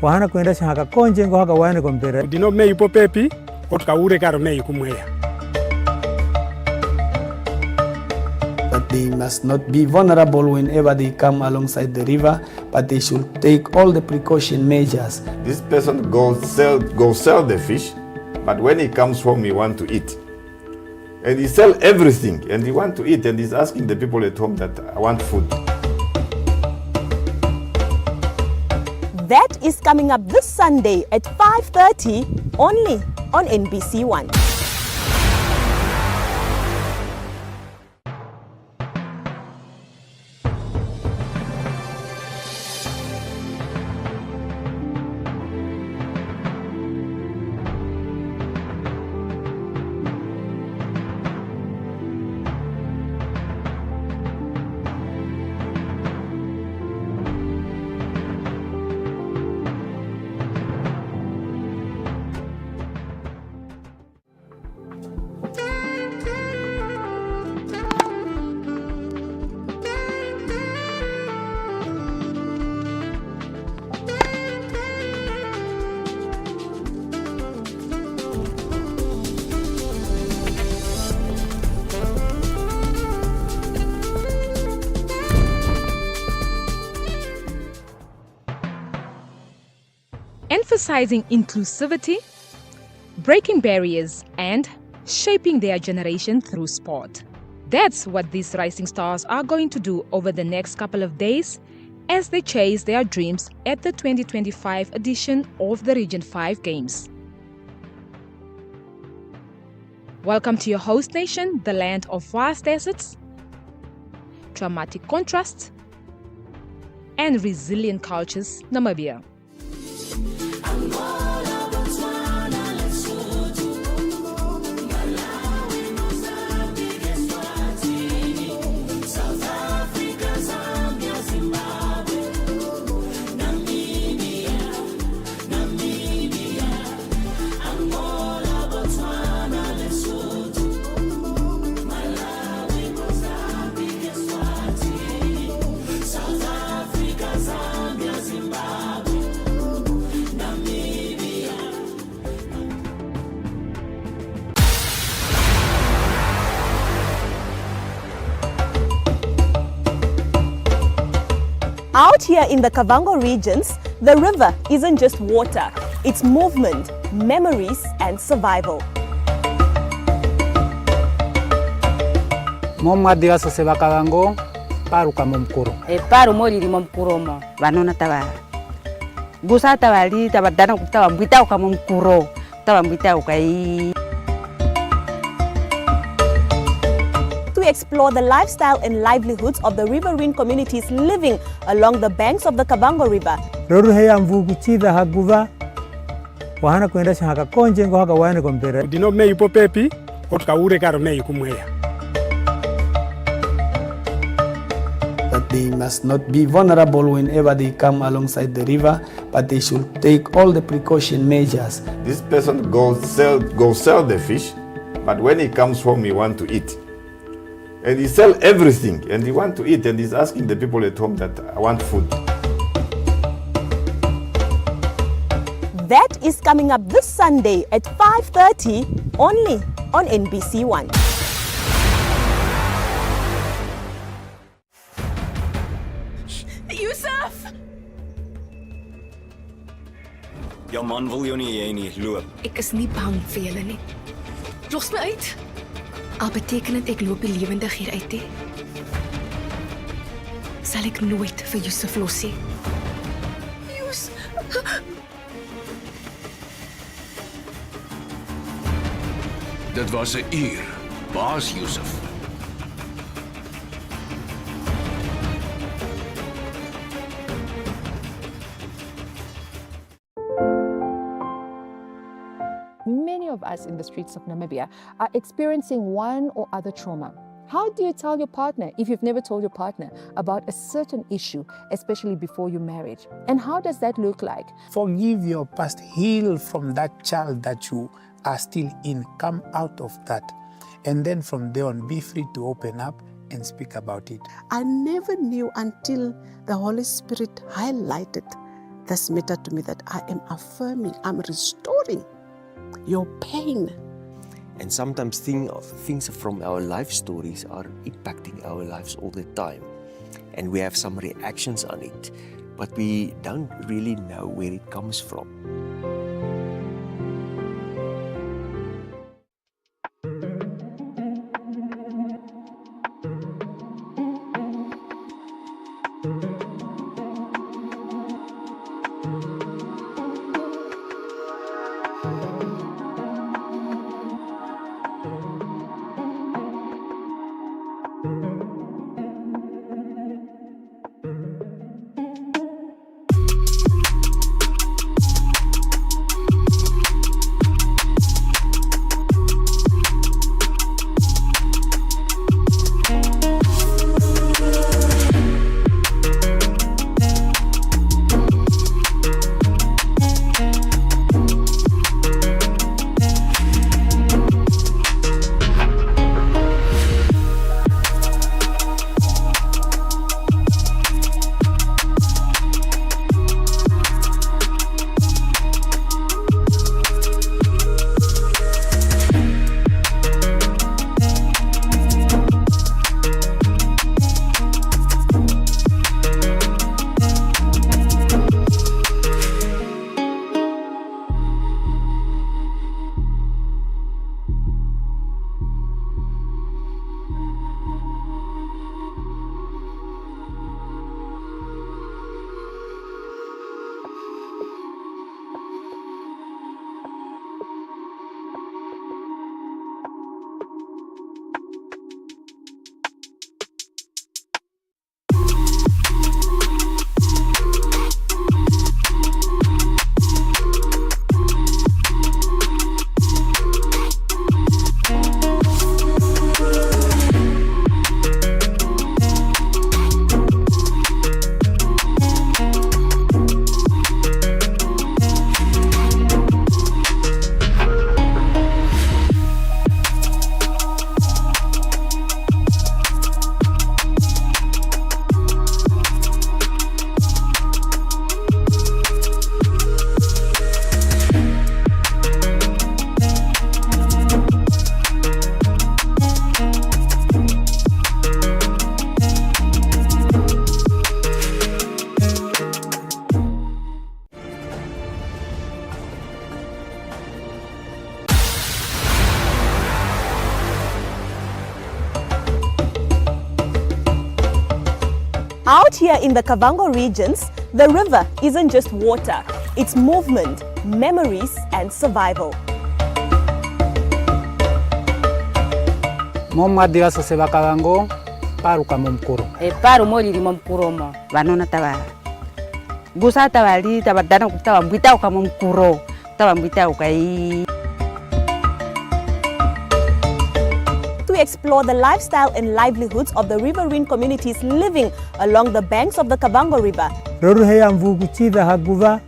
Wahana kuendesha haka konje ngo haka waene kompere. Dino me ipo pepi, otukaure karo me ikumweya. That they must not be vulnerable whenever they come alongside the river, but they should take all the precaution measures. This person go sell the fish, but when he comes home, he want to eat. And he sell everything, and he want to eat, and he's asking the people at home that I want food. That is coming up this Sunday at 5:30 only on NBC One. Emphasizing inclusivity, breaking barriers, and shaping their generation through sport. That's what these rising stars are going to do over the next couple of days as they chase their dreams at the 2025 edition of the Region 5 Games. Welcome to your host nation, the land of vast deserts, dramatic contrasts, and resilient cultures, Namibia. Out here in the Kavango regions, the river isn't just water, it's movement, memories and survival. Momadiga soseba Kavango, paru kama mkuro. Paru moli limo mkuro mo. Banona tawa. Gusa tawali tabadana kutawa mbita kama mkuro. Tawa mbita ukai. To explore the lifestyle and livelihoods of the riverine communities living along the banks of the Kavango River. Roru heya mvugu chida haguva. Wahana kuendesha haka konje ngo haka waene kompere. Dino me ipo pepi, otukaure karo me ikumweya. That they must not be vulnerable whenever they come alongside the river, but they should take all the precaution measures. This person go sell the fish, but when he comes home, he want to eat. And he sell everything, and he want to eat, and he's asking the people at home that I want food. That is coming up this Sunday at 5:30 only on NBC One. Yusuf! Jou man wil jou nie hê nie, loop. Ek is nie bang vir julle nie. Los my uit. Al beteken dit ek loop lewendig hier uit nie. Sal ek nooit vir Yusuf los nie. Dit was 'n uur. Waar's Yusuf? Many of us in the streets of Namibia are experiencing one or other trauma. How do you tell your partner if you've never told your partner about a certain issue, especially before you married? And how does that look like? Forgive your past, heal from that child that you are still in, come out of that. And then from there on, be free to open up and speak about it. I never knew until the Holy Spirit highlighted this matter to me that I am affirming, I'm restoring your pain. And sometimes things from our life stories are impacting our lives all the time. And we have some reactions on it, but we don't really know where it comes from. Out here in the Kavango regions, the river isn't just water, it's movement, memories and survival. Momadira sa seba Kavango, paru kama mkuro. Paru molili mkuromo, vanona tava. Gusa tavali tabadana kutawa mbita kama mkuro, tawa mbita ukai. To explore the lifestyle and livelihoods of the riverine communities living along the banks of the Kavango River. Roru heya mvugu chida haguva,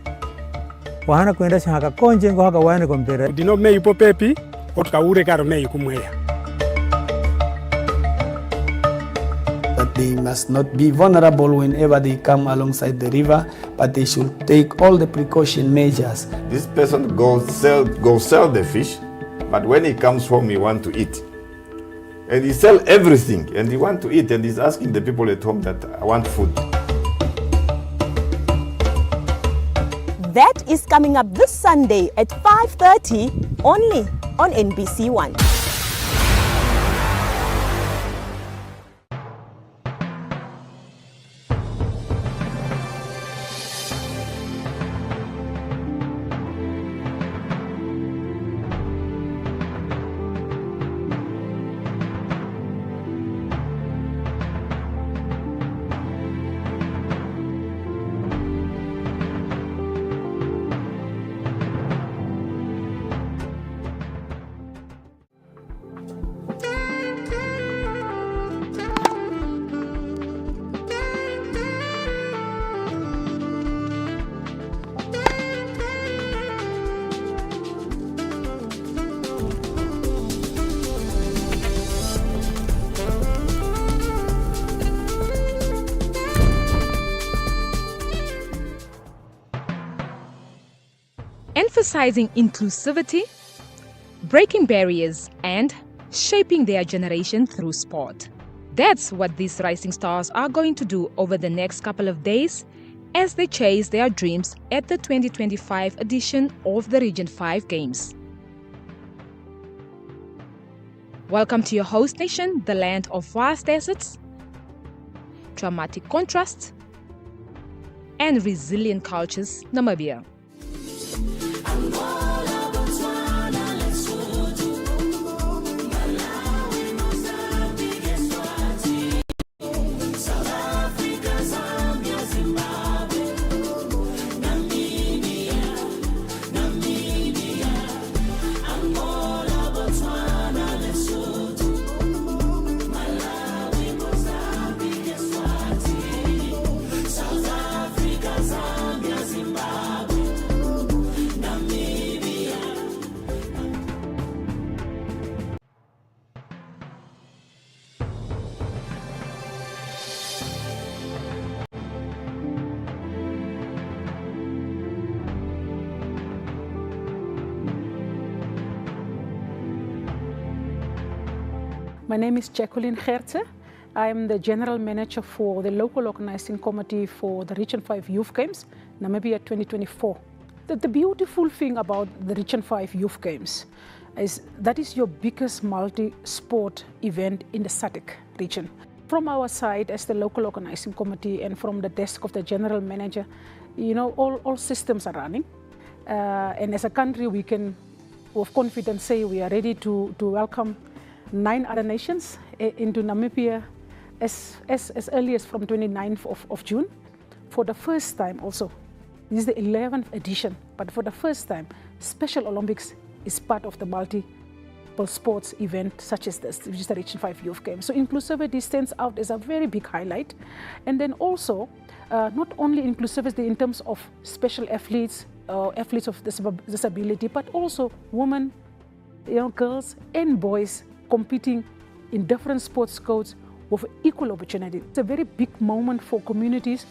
wahana kuendesha haka konje ngo haka wane kompera. Dino me yupo pepi, otuka ure karo me yukumweya. That they must not be vulnerable whenever they come alongside the river, but they should take all the precaution measures. This person go sell the fish, but when he comes home, he want to eat. And he sell everything, and he want to eat, and he's asking the people at home that I want food. That is coming up this Sunday at 5:30 only on NBC1. emphasizing inclusivity, breaking barriers, and shaping their generation through sport. That's what these rising stars are going to do over the next couple of days as they chase their dreams at the 2025 edition of the Region 5 Games. Welcome to your host nation, the land of vast deserts, dramatic contrasts, and resilient cultures, Namibia. My name is Jacqueline Gertze. I am the General Manager for the Local Organizing Committee for the Region 5 Youth Games, Namibia 2024. The beautiful thing about the Region 5 Youth Games is that is your biggest multi-sport event in the SADC region. From our side as the Local Organizing Committee and from the desk of the General Manager, you know, all systems are running. And as a country, we can with confidence say we are ready to welcome 9 other nations into Namibia as early as from 29th of June. For the first time also, this is the 11th edition, but for the first time, Special Olympics is part of the multiple sports event such as this, which is the Region 5 Youth Games. So inclusivity stands out as a very big highlight. And then also, not only inclusivity in terms of special athletes, athletes of disability, but also women, girls and boys competing in different sports codes with equal opportunity. It's a very big moment for communities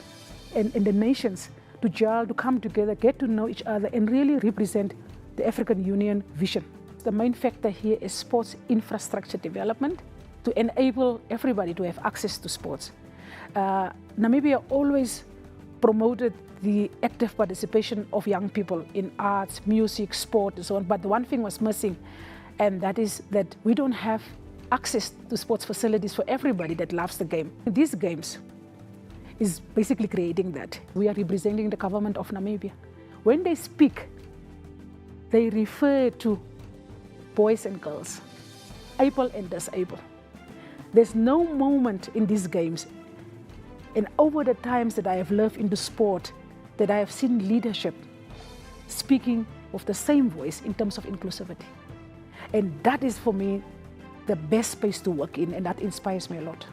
and the nations to gel, to come together, get to know each other and really represent the African Union vision. The main factor here is sports infrastructure development to enable everybody to have access to sports. Namibia always promoted the active participation of young people in arts, music, sport and so on, but the one thing was missing, and that is that we don't have access to sports facilities for everybody that loves the game. These games is basically creating that. We are representing the government of Namibia. When they speak, they refer to boys and girls, able and disabled. There's no moment in these games, and over the times that I have lived in the sport, that I have seen leadership speaking with the same voice in terms of inclusivity. And that is for me the best space to work in, and that inspires me a lot.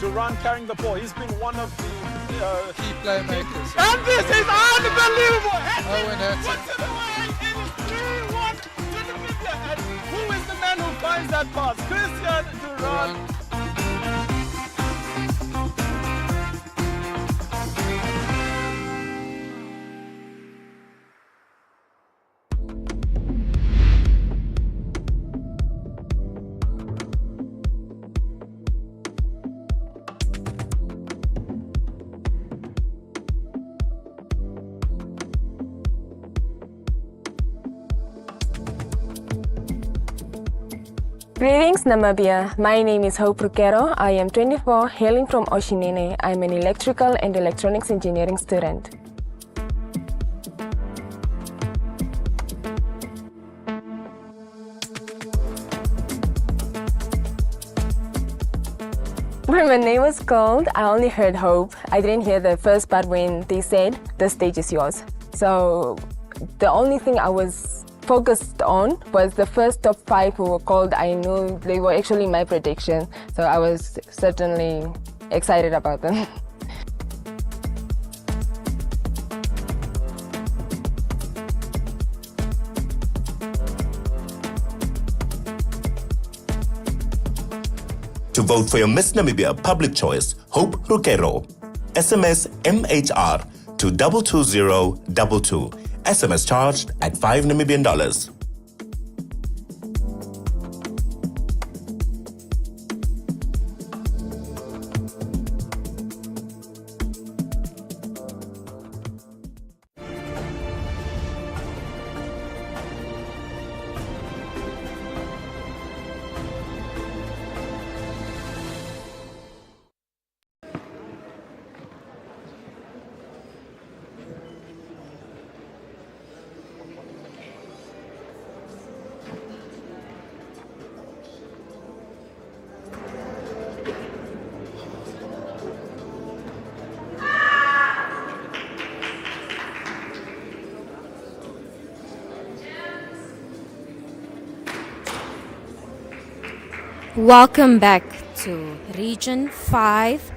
Duran carrying the ball. He's been one of the key playmakers. And this is unbelievable! Owen Hatton. Puts it away. It is 3-1 to Namibia. And who is the man who finds that pass? Christian Duran. Greetings Namibia, my name is Hope Rukero. I am 24, hailing from Oshinene. I'm an electrical and electronics engineering student. When my name was called, I only heard Hope. I didn't hear the first part when they said, the stage is yours. So the only thing I was focused on was the first top 5 who were called. I knew they were actually my prediction, so I was certainly excited about them. To vote for your Miss Namibia public choice, Hope Rukero. SMS MHR to 22022. SMS charged at $5 Namibian. Welcome back to Region 5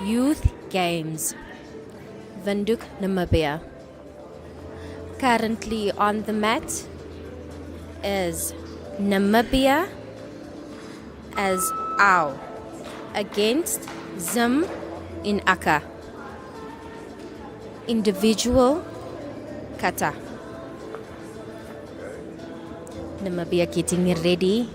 Youth Games, Windhoek, Namibia. Currently on the mat is Namibia as OW against Zim in Aka. Individual Kata. Namibia getting ready.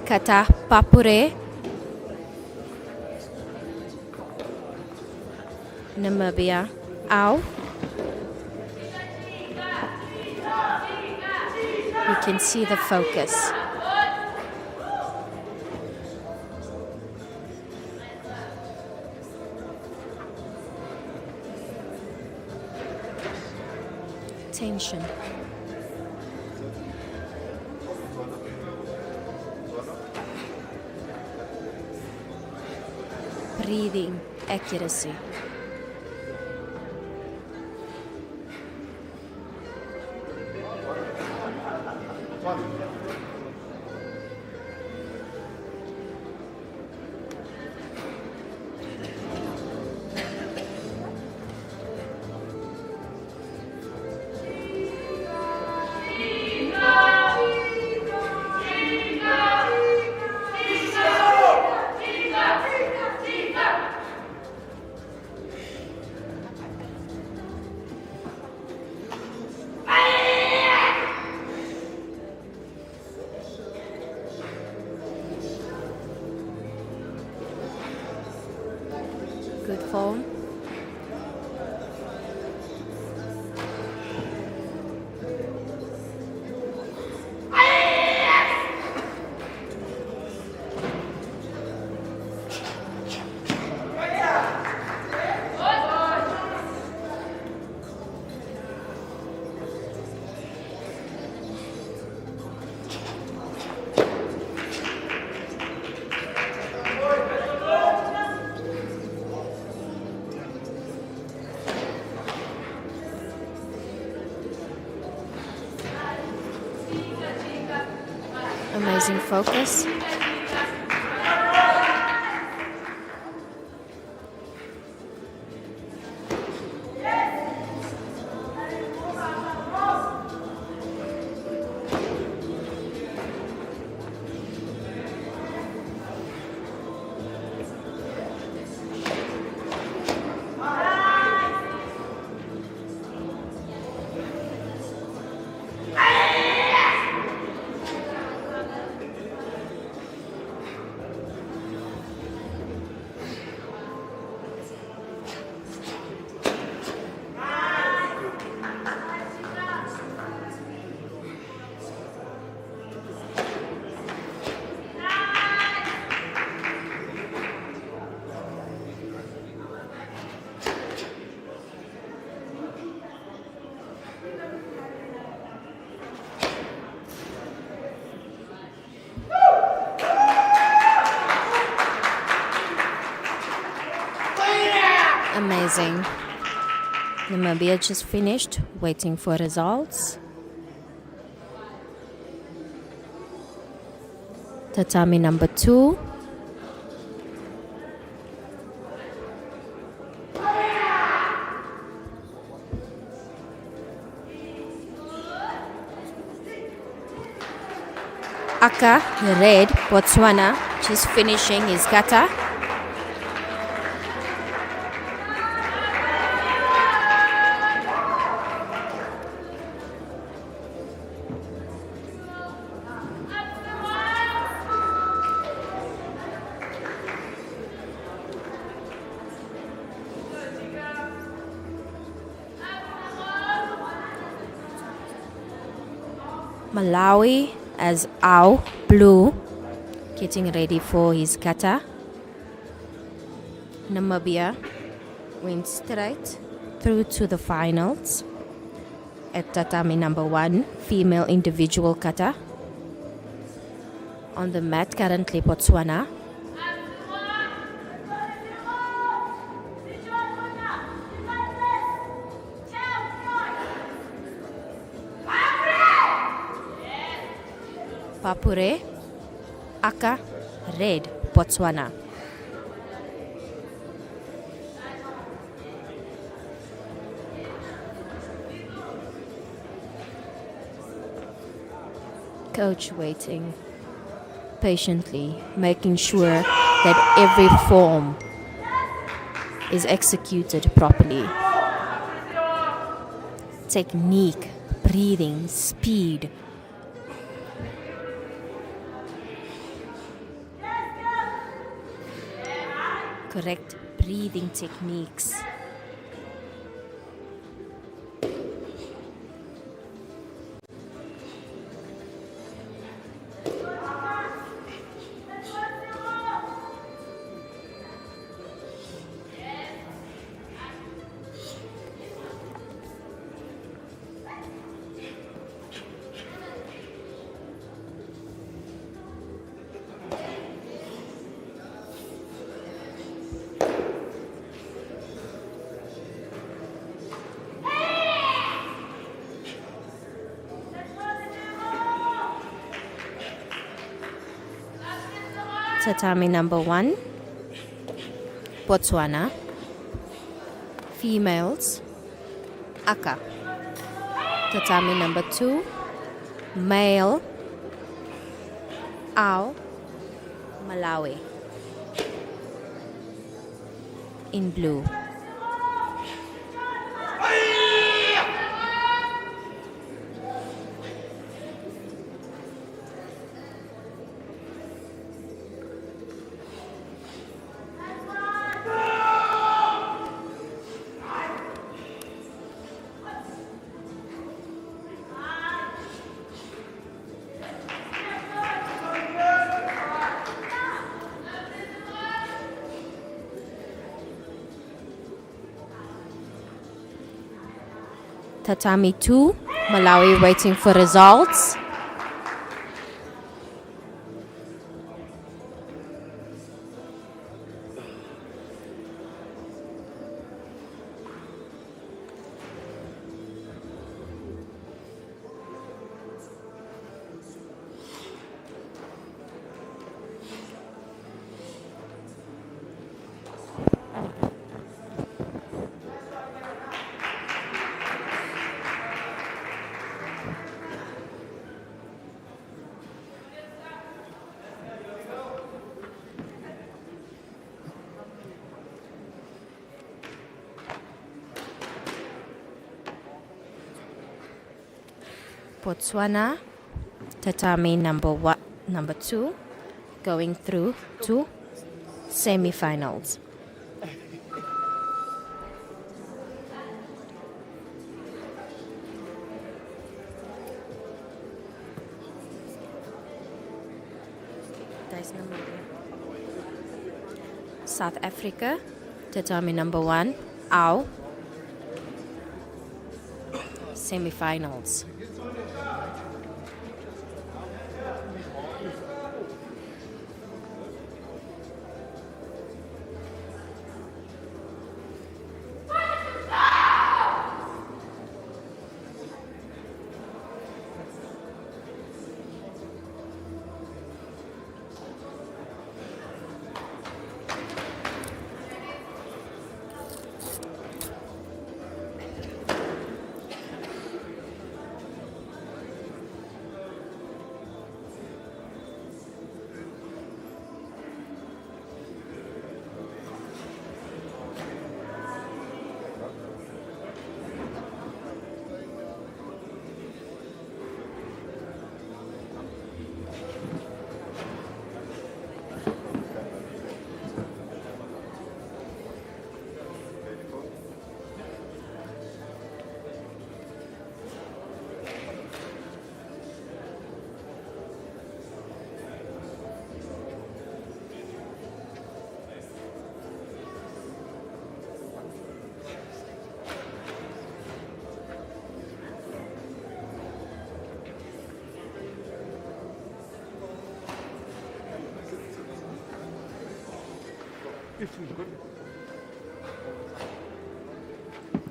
Kata Papure, Namibia, OW. You can see the focus. Tension. Breathing accuracy. Amazing focus. Amazing. Namibia just finished, waiting for results. Tatami number 2. Aka, red, Botswana, just finishing his kata. Malawi as Au, blue, getting ready for his kata. Namibia went straight through to the finals at tatami number 1, female individual kata. On the mat currently Botswana. Papure, Aka, red, Botswana. Coach waiting patiently, making sure that every form is executed properly. Technique, breathing, speed. Correct breathing techniques. Tatami number 1, Botswana, females, Aka. Tatami number 2, male, Au, Malawi, in blue. Tatami 2, Malawi waiting for results. Botswana, tatami number 2, going through to semi-finals. South Africa, tatami number 1, our semi-finals.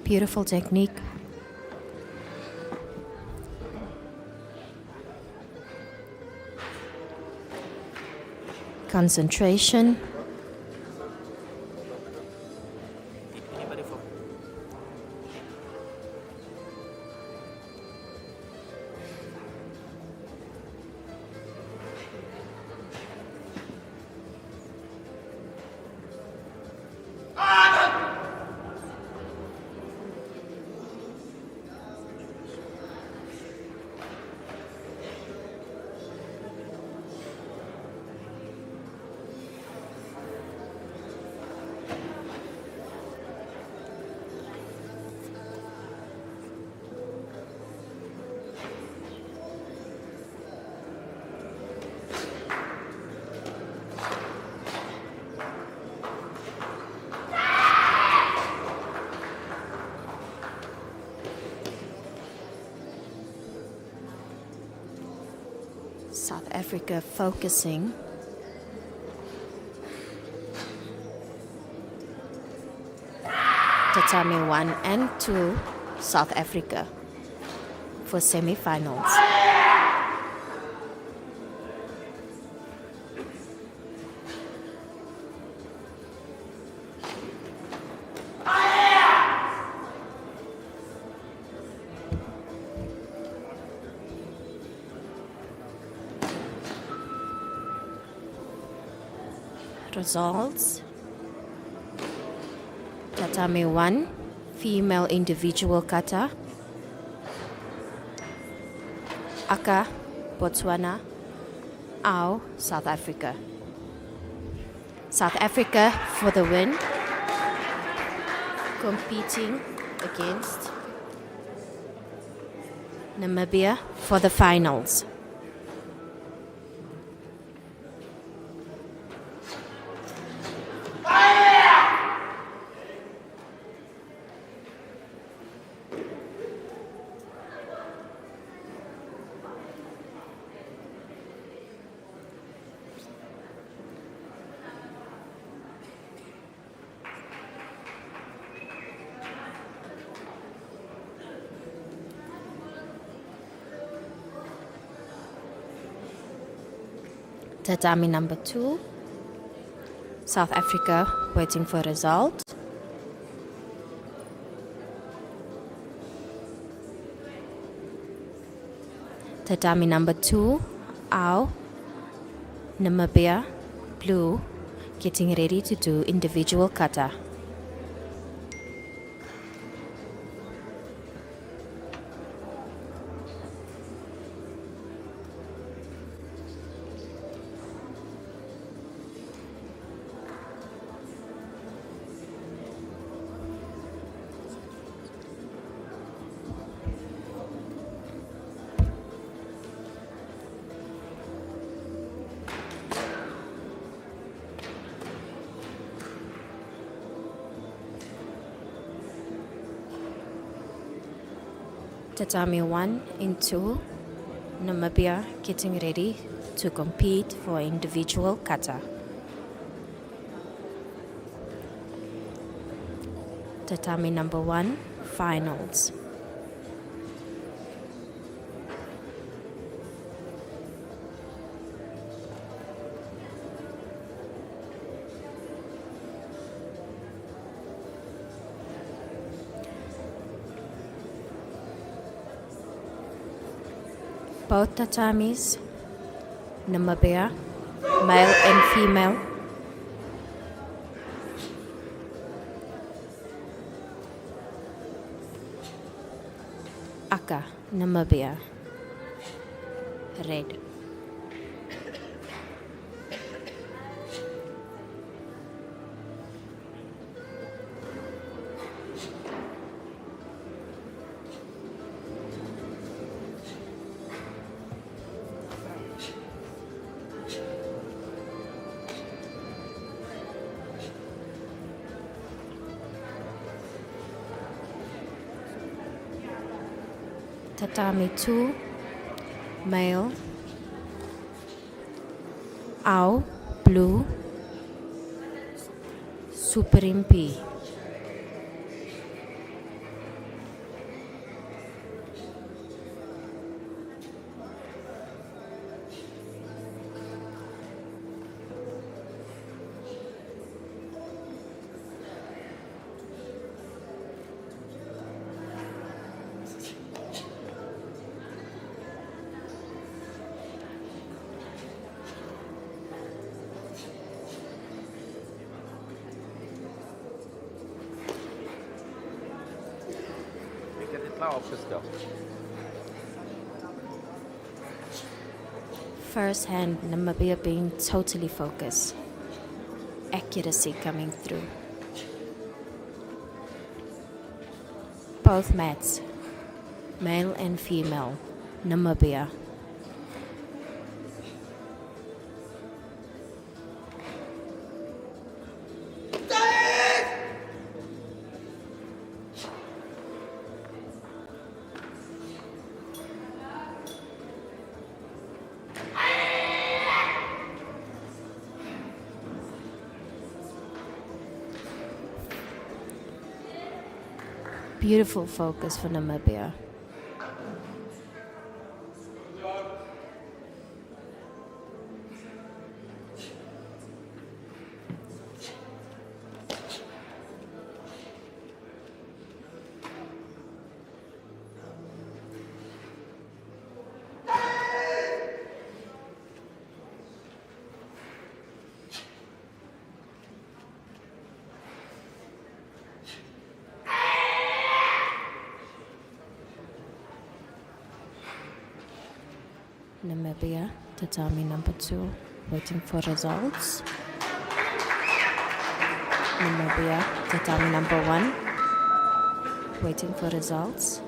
Beautiful technique. Concentration. South Africa focusing. Tatami 1 and 2, South Africa for semi-finals. Results. Tatami 1, female individual kata. Aka, Botswana. Ao, South Africa. South Africa for the win. Competing against Namibia for the finals. Tatami number 2, South Africa waiting for result. Tatami number 2, Ao, Namibia, blue, getting ready to do individual kata. Tatami 1 and 2, Namibia getting ready to compete for individual kata. Tatami number 1, finals. Both tatamis, Namibia, male and female. Aka, Namibia, red. Tatami 2, male, au, blue, Supreme P. Ik heb dit klaar opgesteld. First hand, Namibia being totally focused. Accuracy coming through. Both mats, male and female, Namibia. Beautiful focus for Namibia. Namibia, tatami number 2, waiting for results. Namibia, tatami number 1, waiting for results.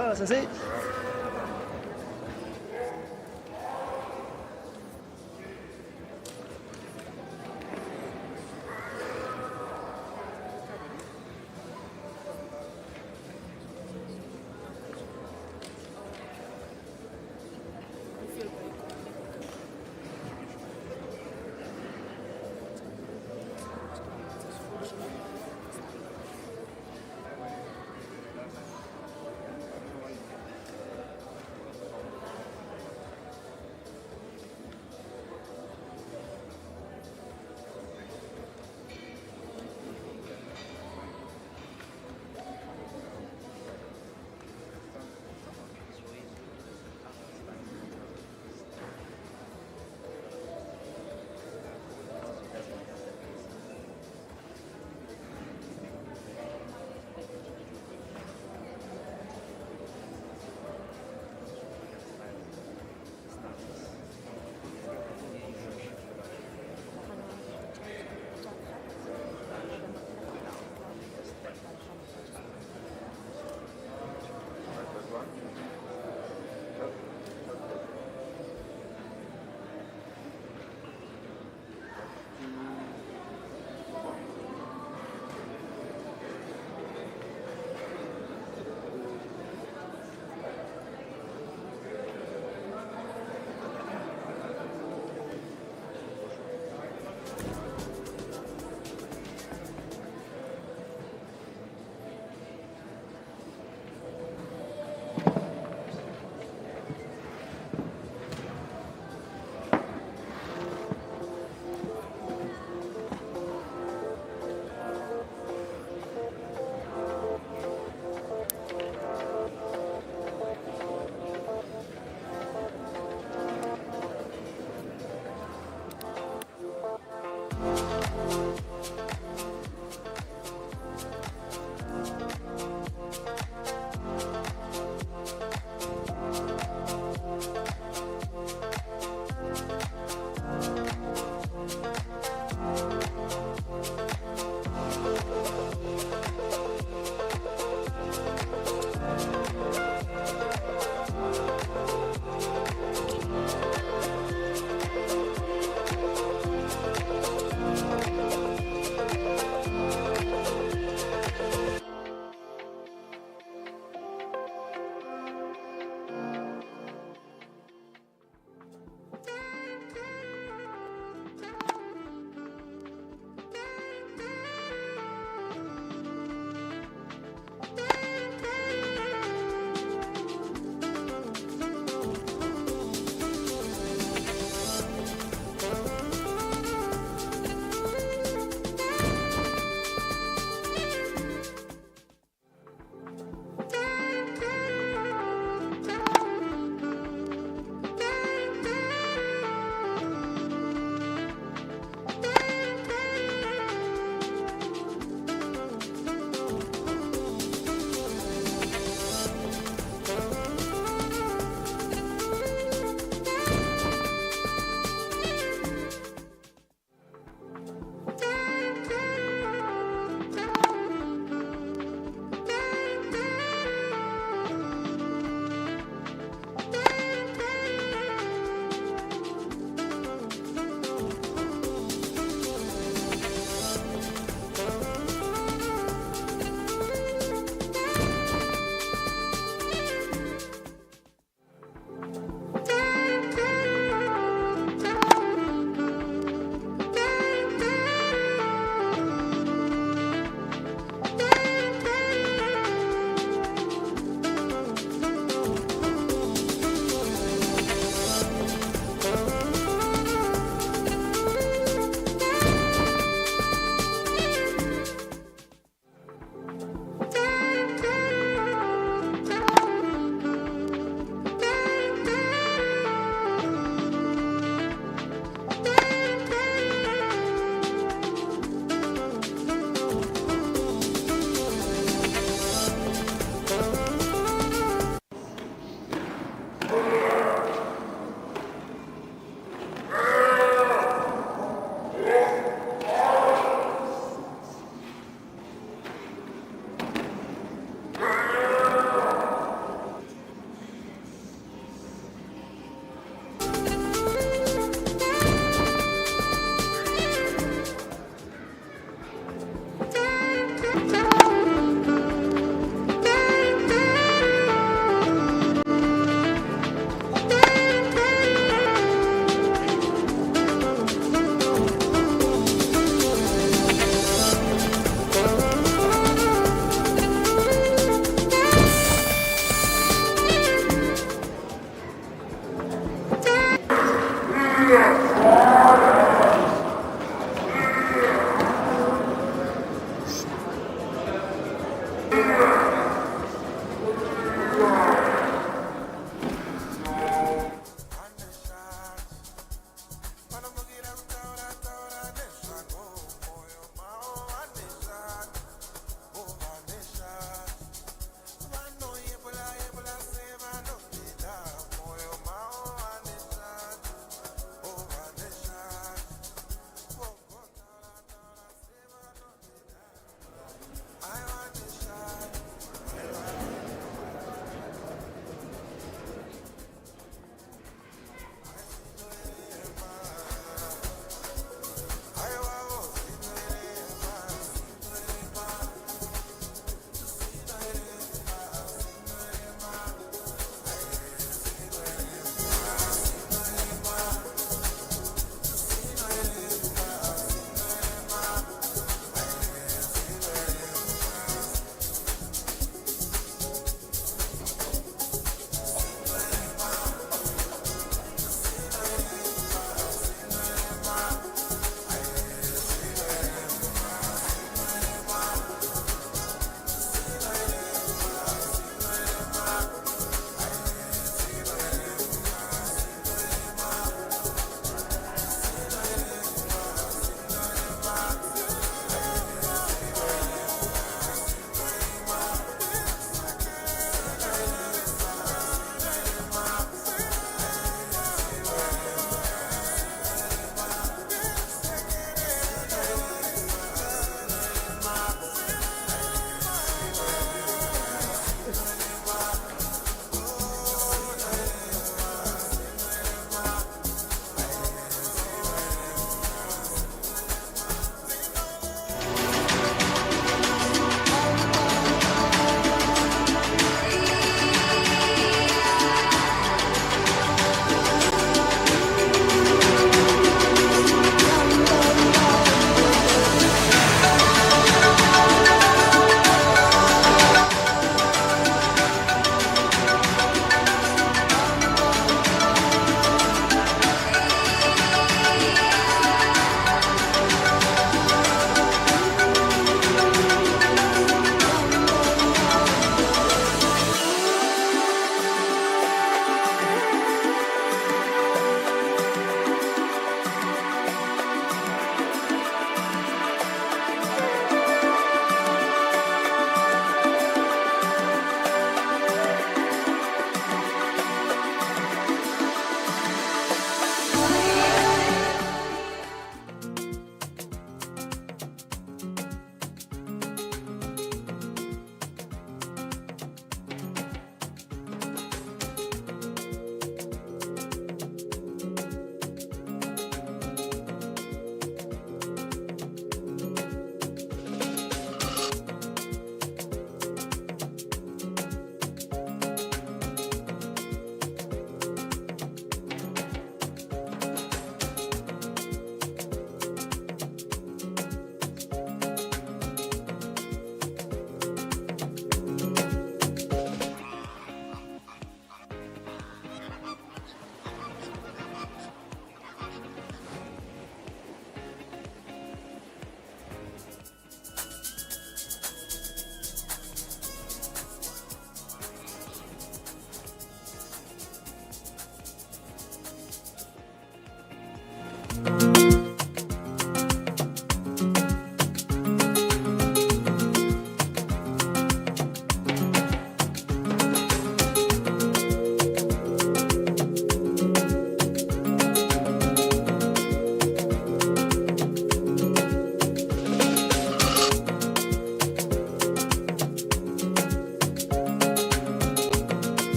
Oh, that's it.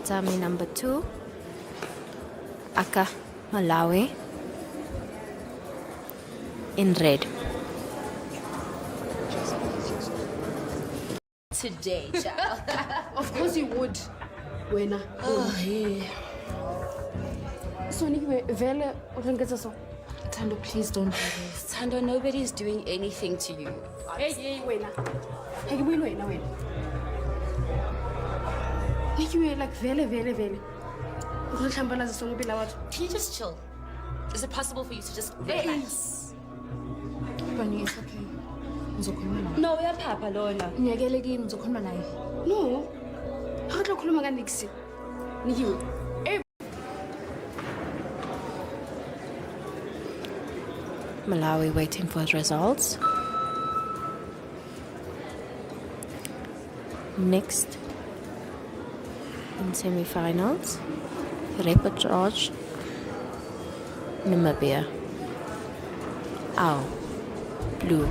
tatami number 2. Aka, Malawi. In red. Today, child. Of course you would. Wena. Oh, yeah. So anyway, vele utangetsa so. Tando, please don't do this. Tando, nobody is doing anything to you. Hey, wena. Hey, wena. Nikiwe like vele. Uhlambalaza so ngobila wathu. Can you just chill? Is it possible for you to just relax? Bunny, it's okay. Ngizokhuluma naye. No, uyaphapha lona. Ngiyekele kini ngizokhuluma naye. No. Akatla ukukhuluma kaniksi. Nikiwe. Malawi waiting for results. Next, in semi-finals, reportage, Namibia. Ow, blue.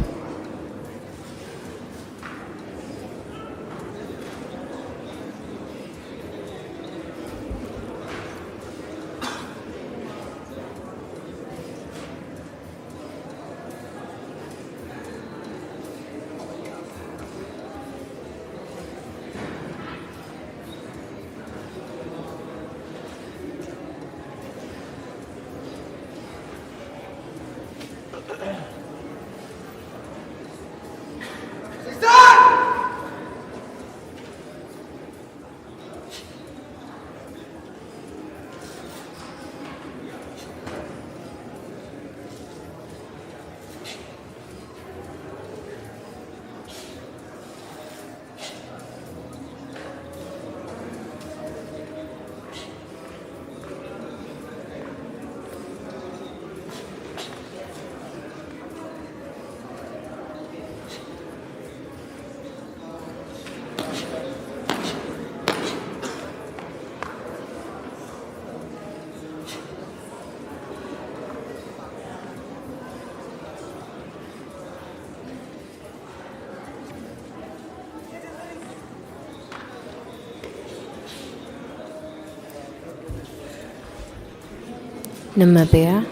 Namibia.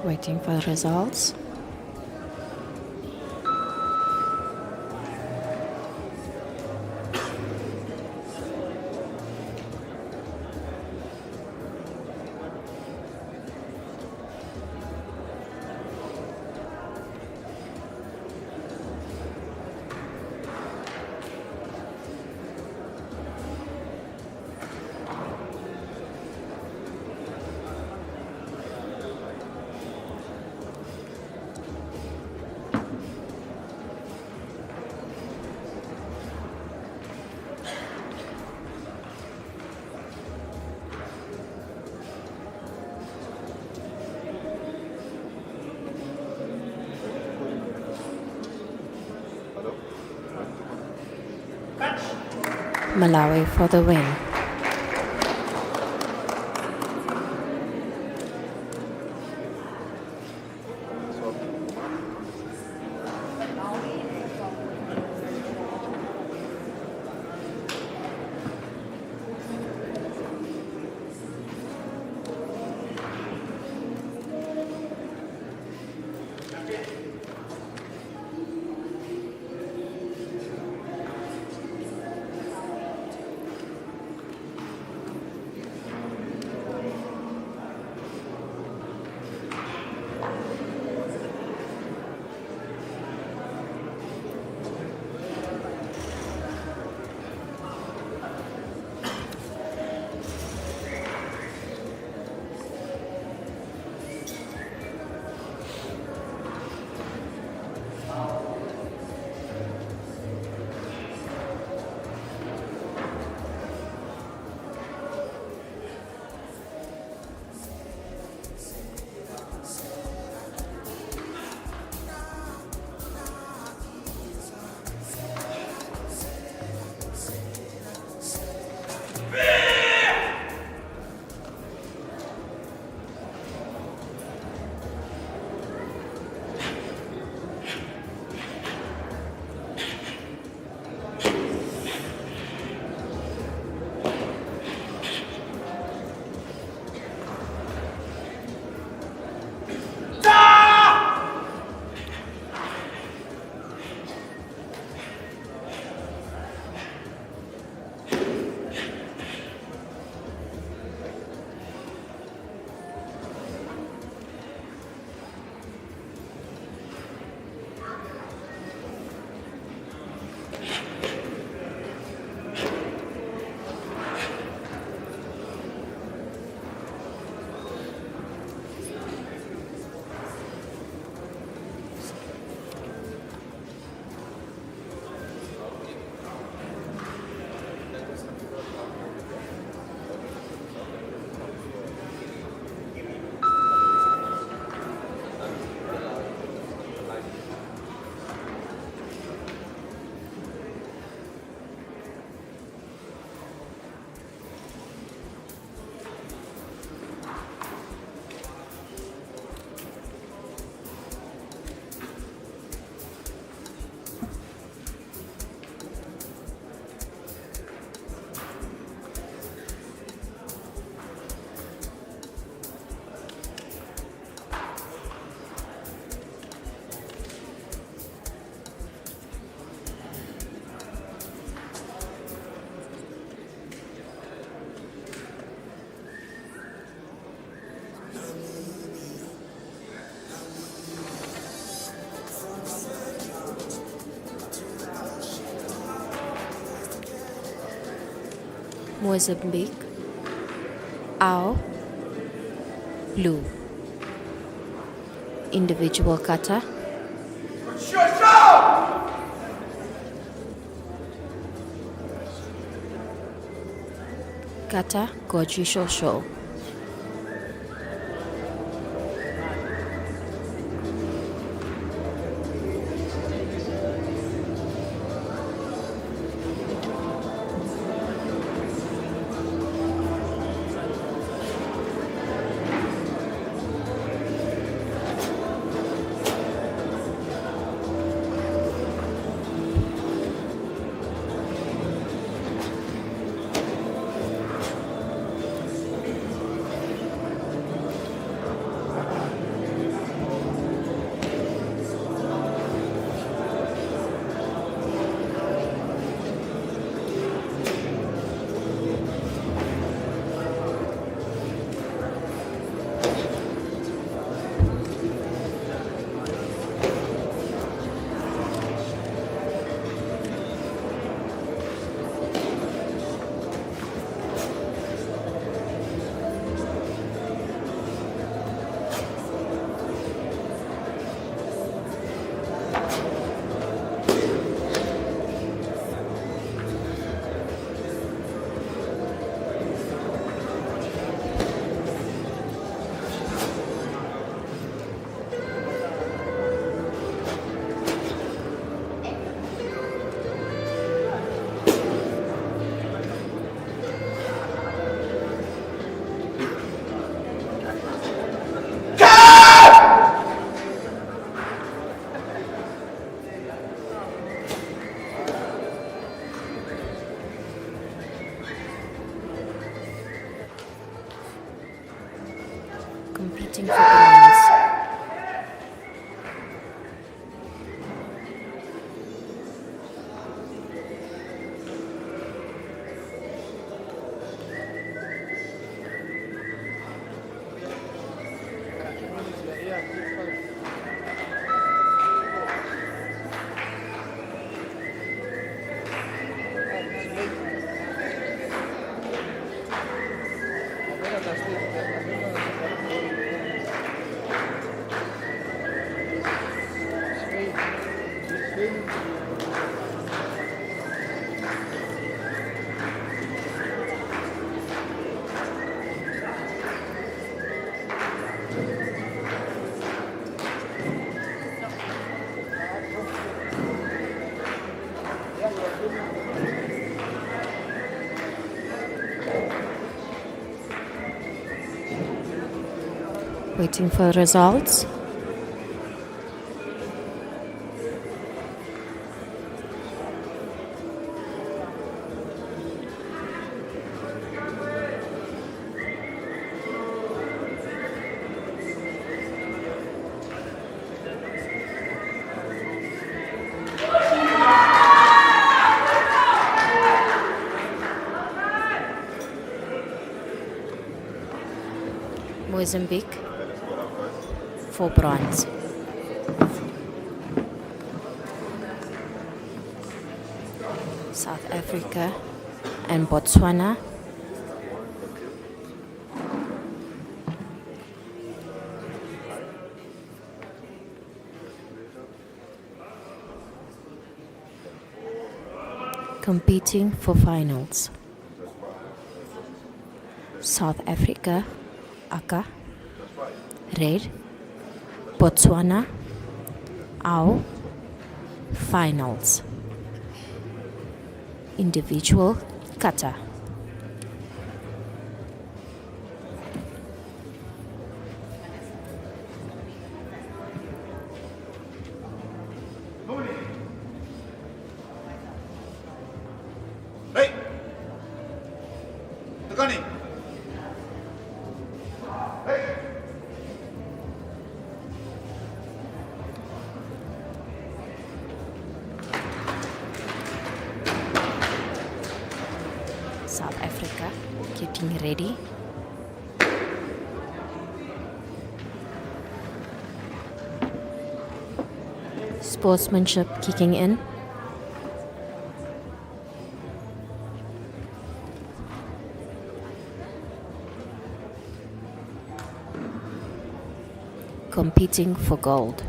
Waiting for the results. Malawi for the win. Mozambique, Ao, blue. Individual kata, kata goji shosho. Competing for bronze. Waiting for results. Mozambique for bronze. South Africa and Botswana competing for finals. South Africa, Aka, red. Botswana, Ao, finals. Individual, kata. Hey! Tegani! Hey! South Africa getting ready. Sportsmanship kicking in. competing for gold.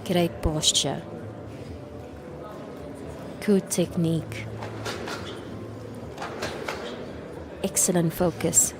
Great posture, good technique, excellent focus.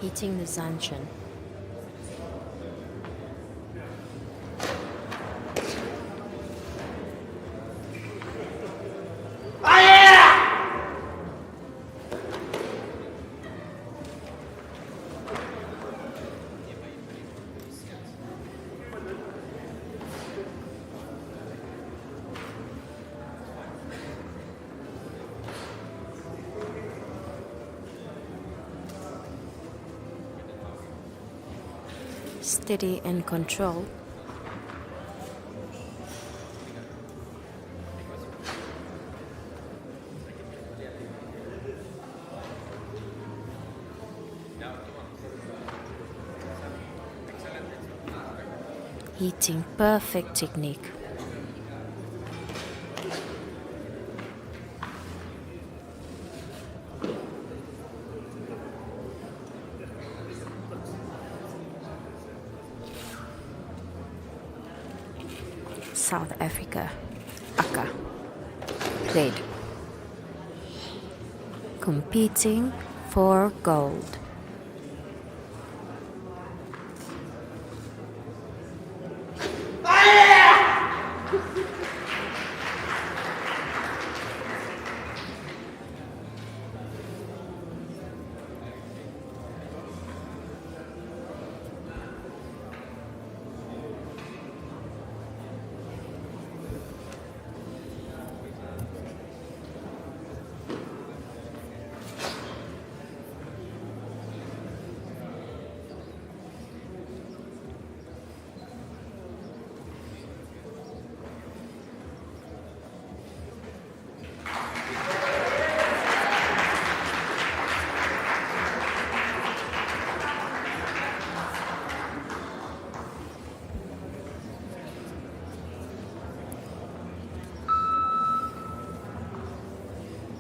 Hitting the zanchan. Steady and control. Hitting perfect technique. South Africa, Aka, red, competing for gold.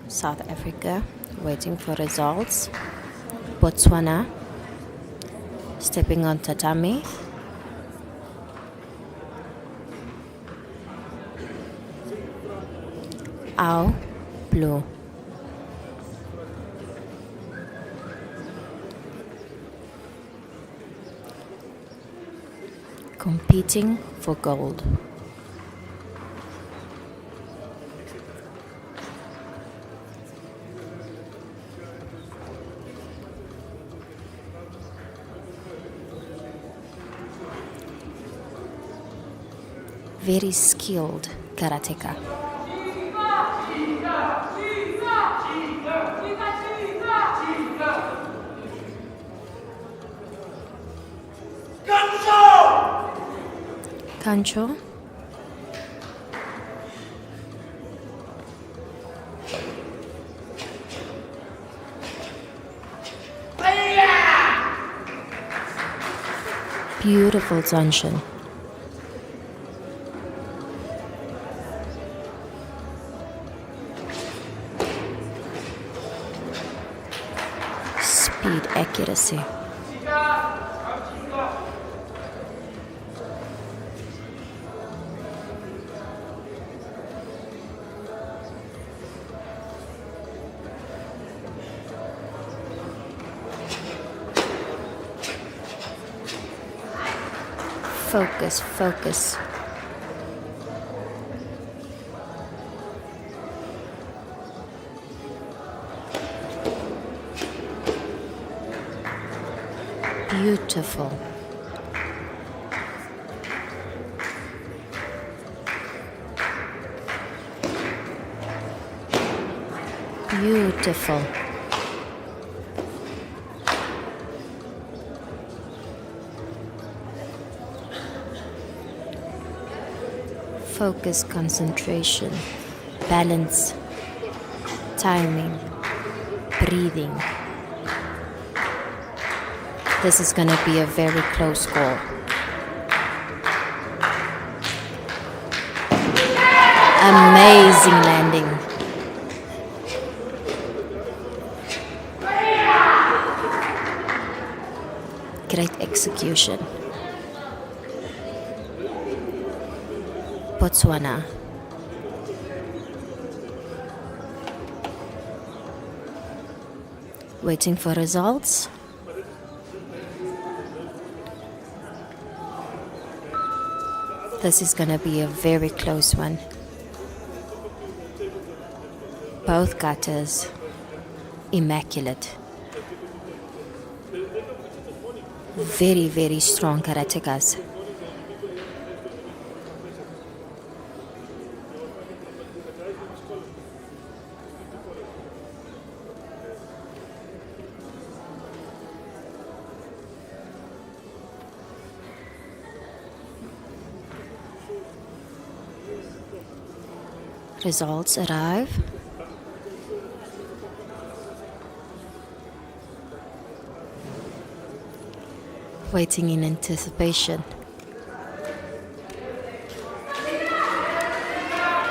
South Africa waiting for results. Botswana stepping on tatami. Au blue. Competing for gold. Very skilled karateka. Kancho. Beautiful zanchan. Speed accuracy. Focus, focus. Beautiful. Beautiful. Focus, concentration, balance, timing, breathing. This is going to be a very close score. Amazing landing. Great execution. Botswana. Waiting for results. This is going to be a very close one. Both katas immaculate. Very, very strong karatekas. Results arrive. Waiting in anticipation.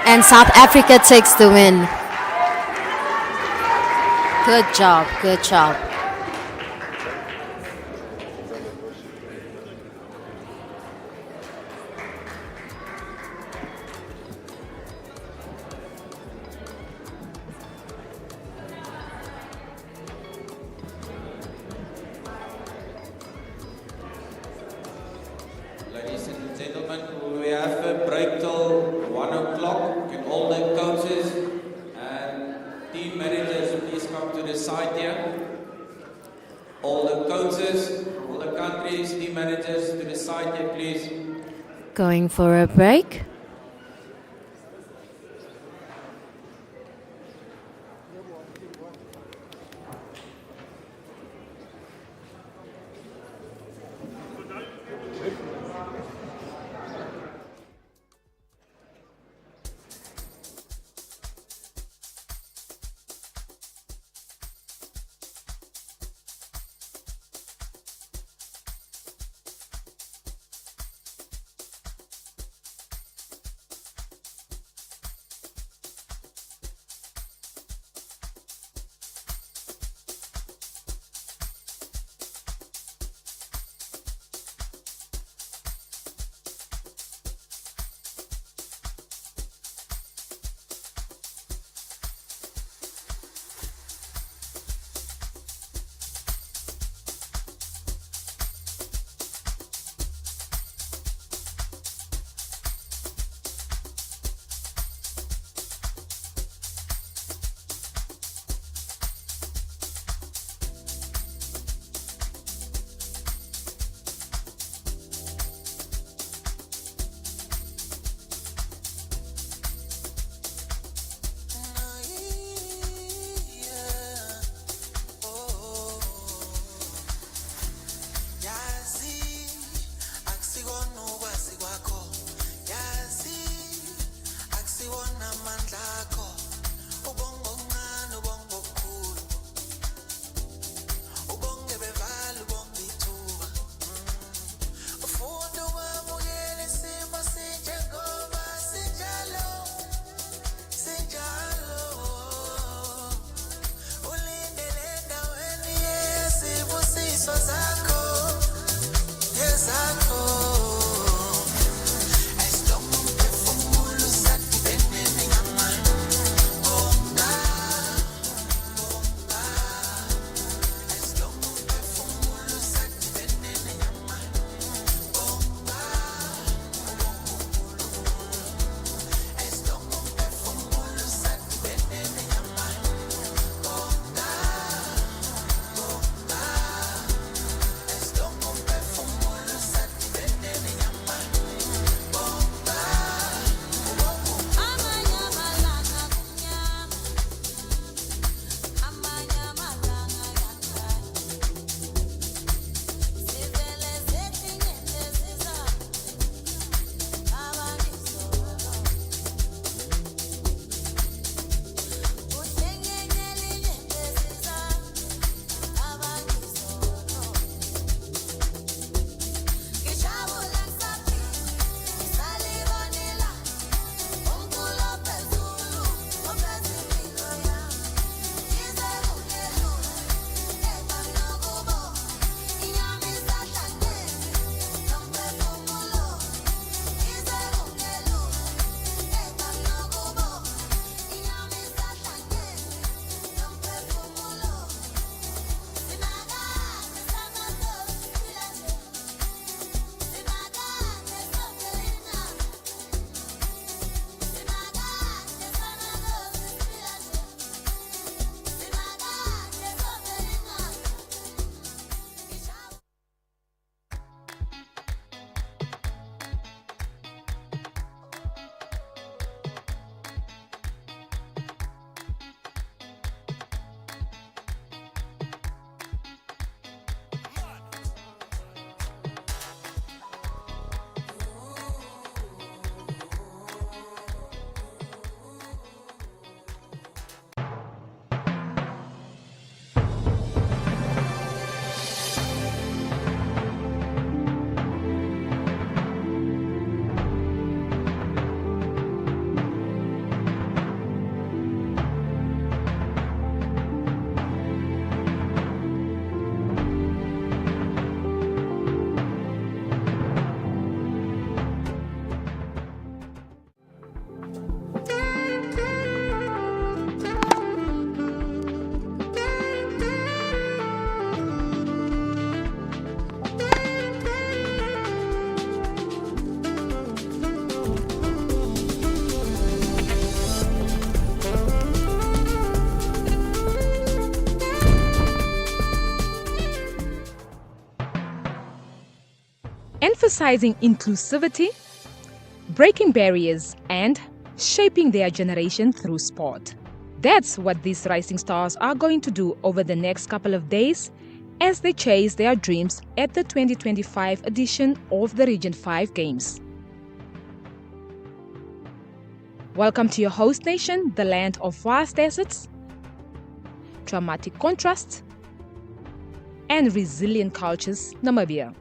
And South Africa takes the win. Good job, good job. Ladies and gentlemen, we have a break till 1 o'clock. Can all the coaches and team managers please come to the side here? All the coaches, all the countries, team managers to the side here, please. Going for a break. emphasizing inclusivity, breaking barriers, and shaping their generation through sport. That's what these rising stars are going to do over the next couple of days as they chase their dreams at the 2025 edition of the Region 5 Games. Welcome to your host nation, the land of vast assets, dramatic contrasts, and resilient cultures, Namibia.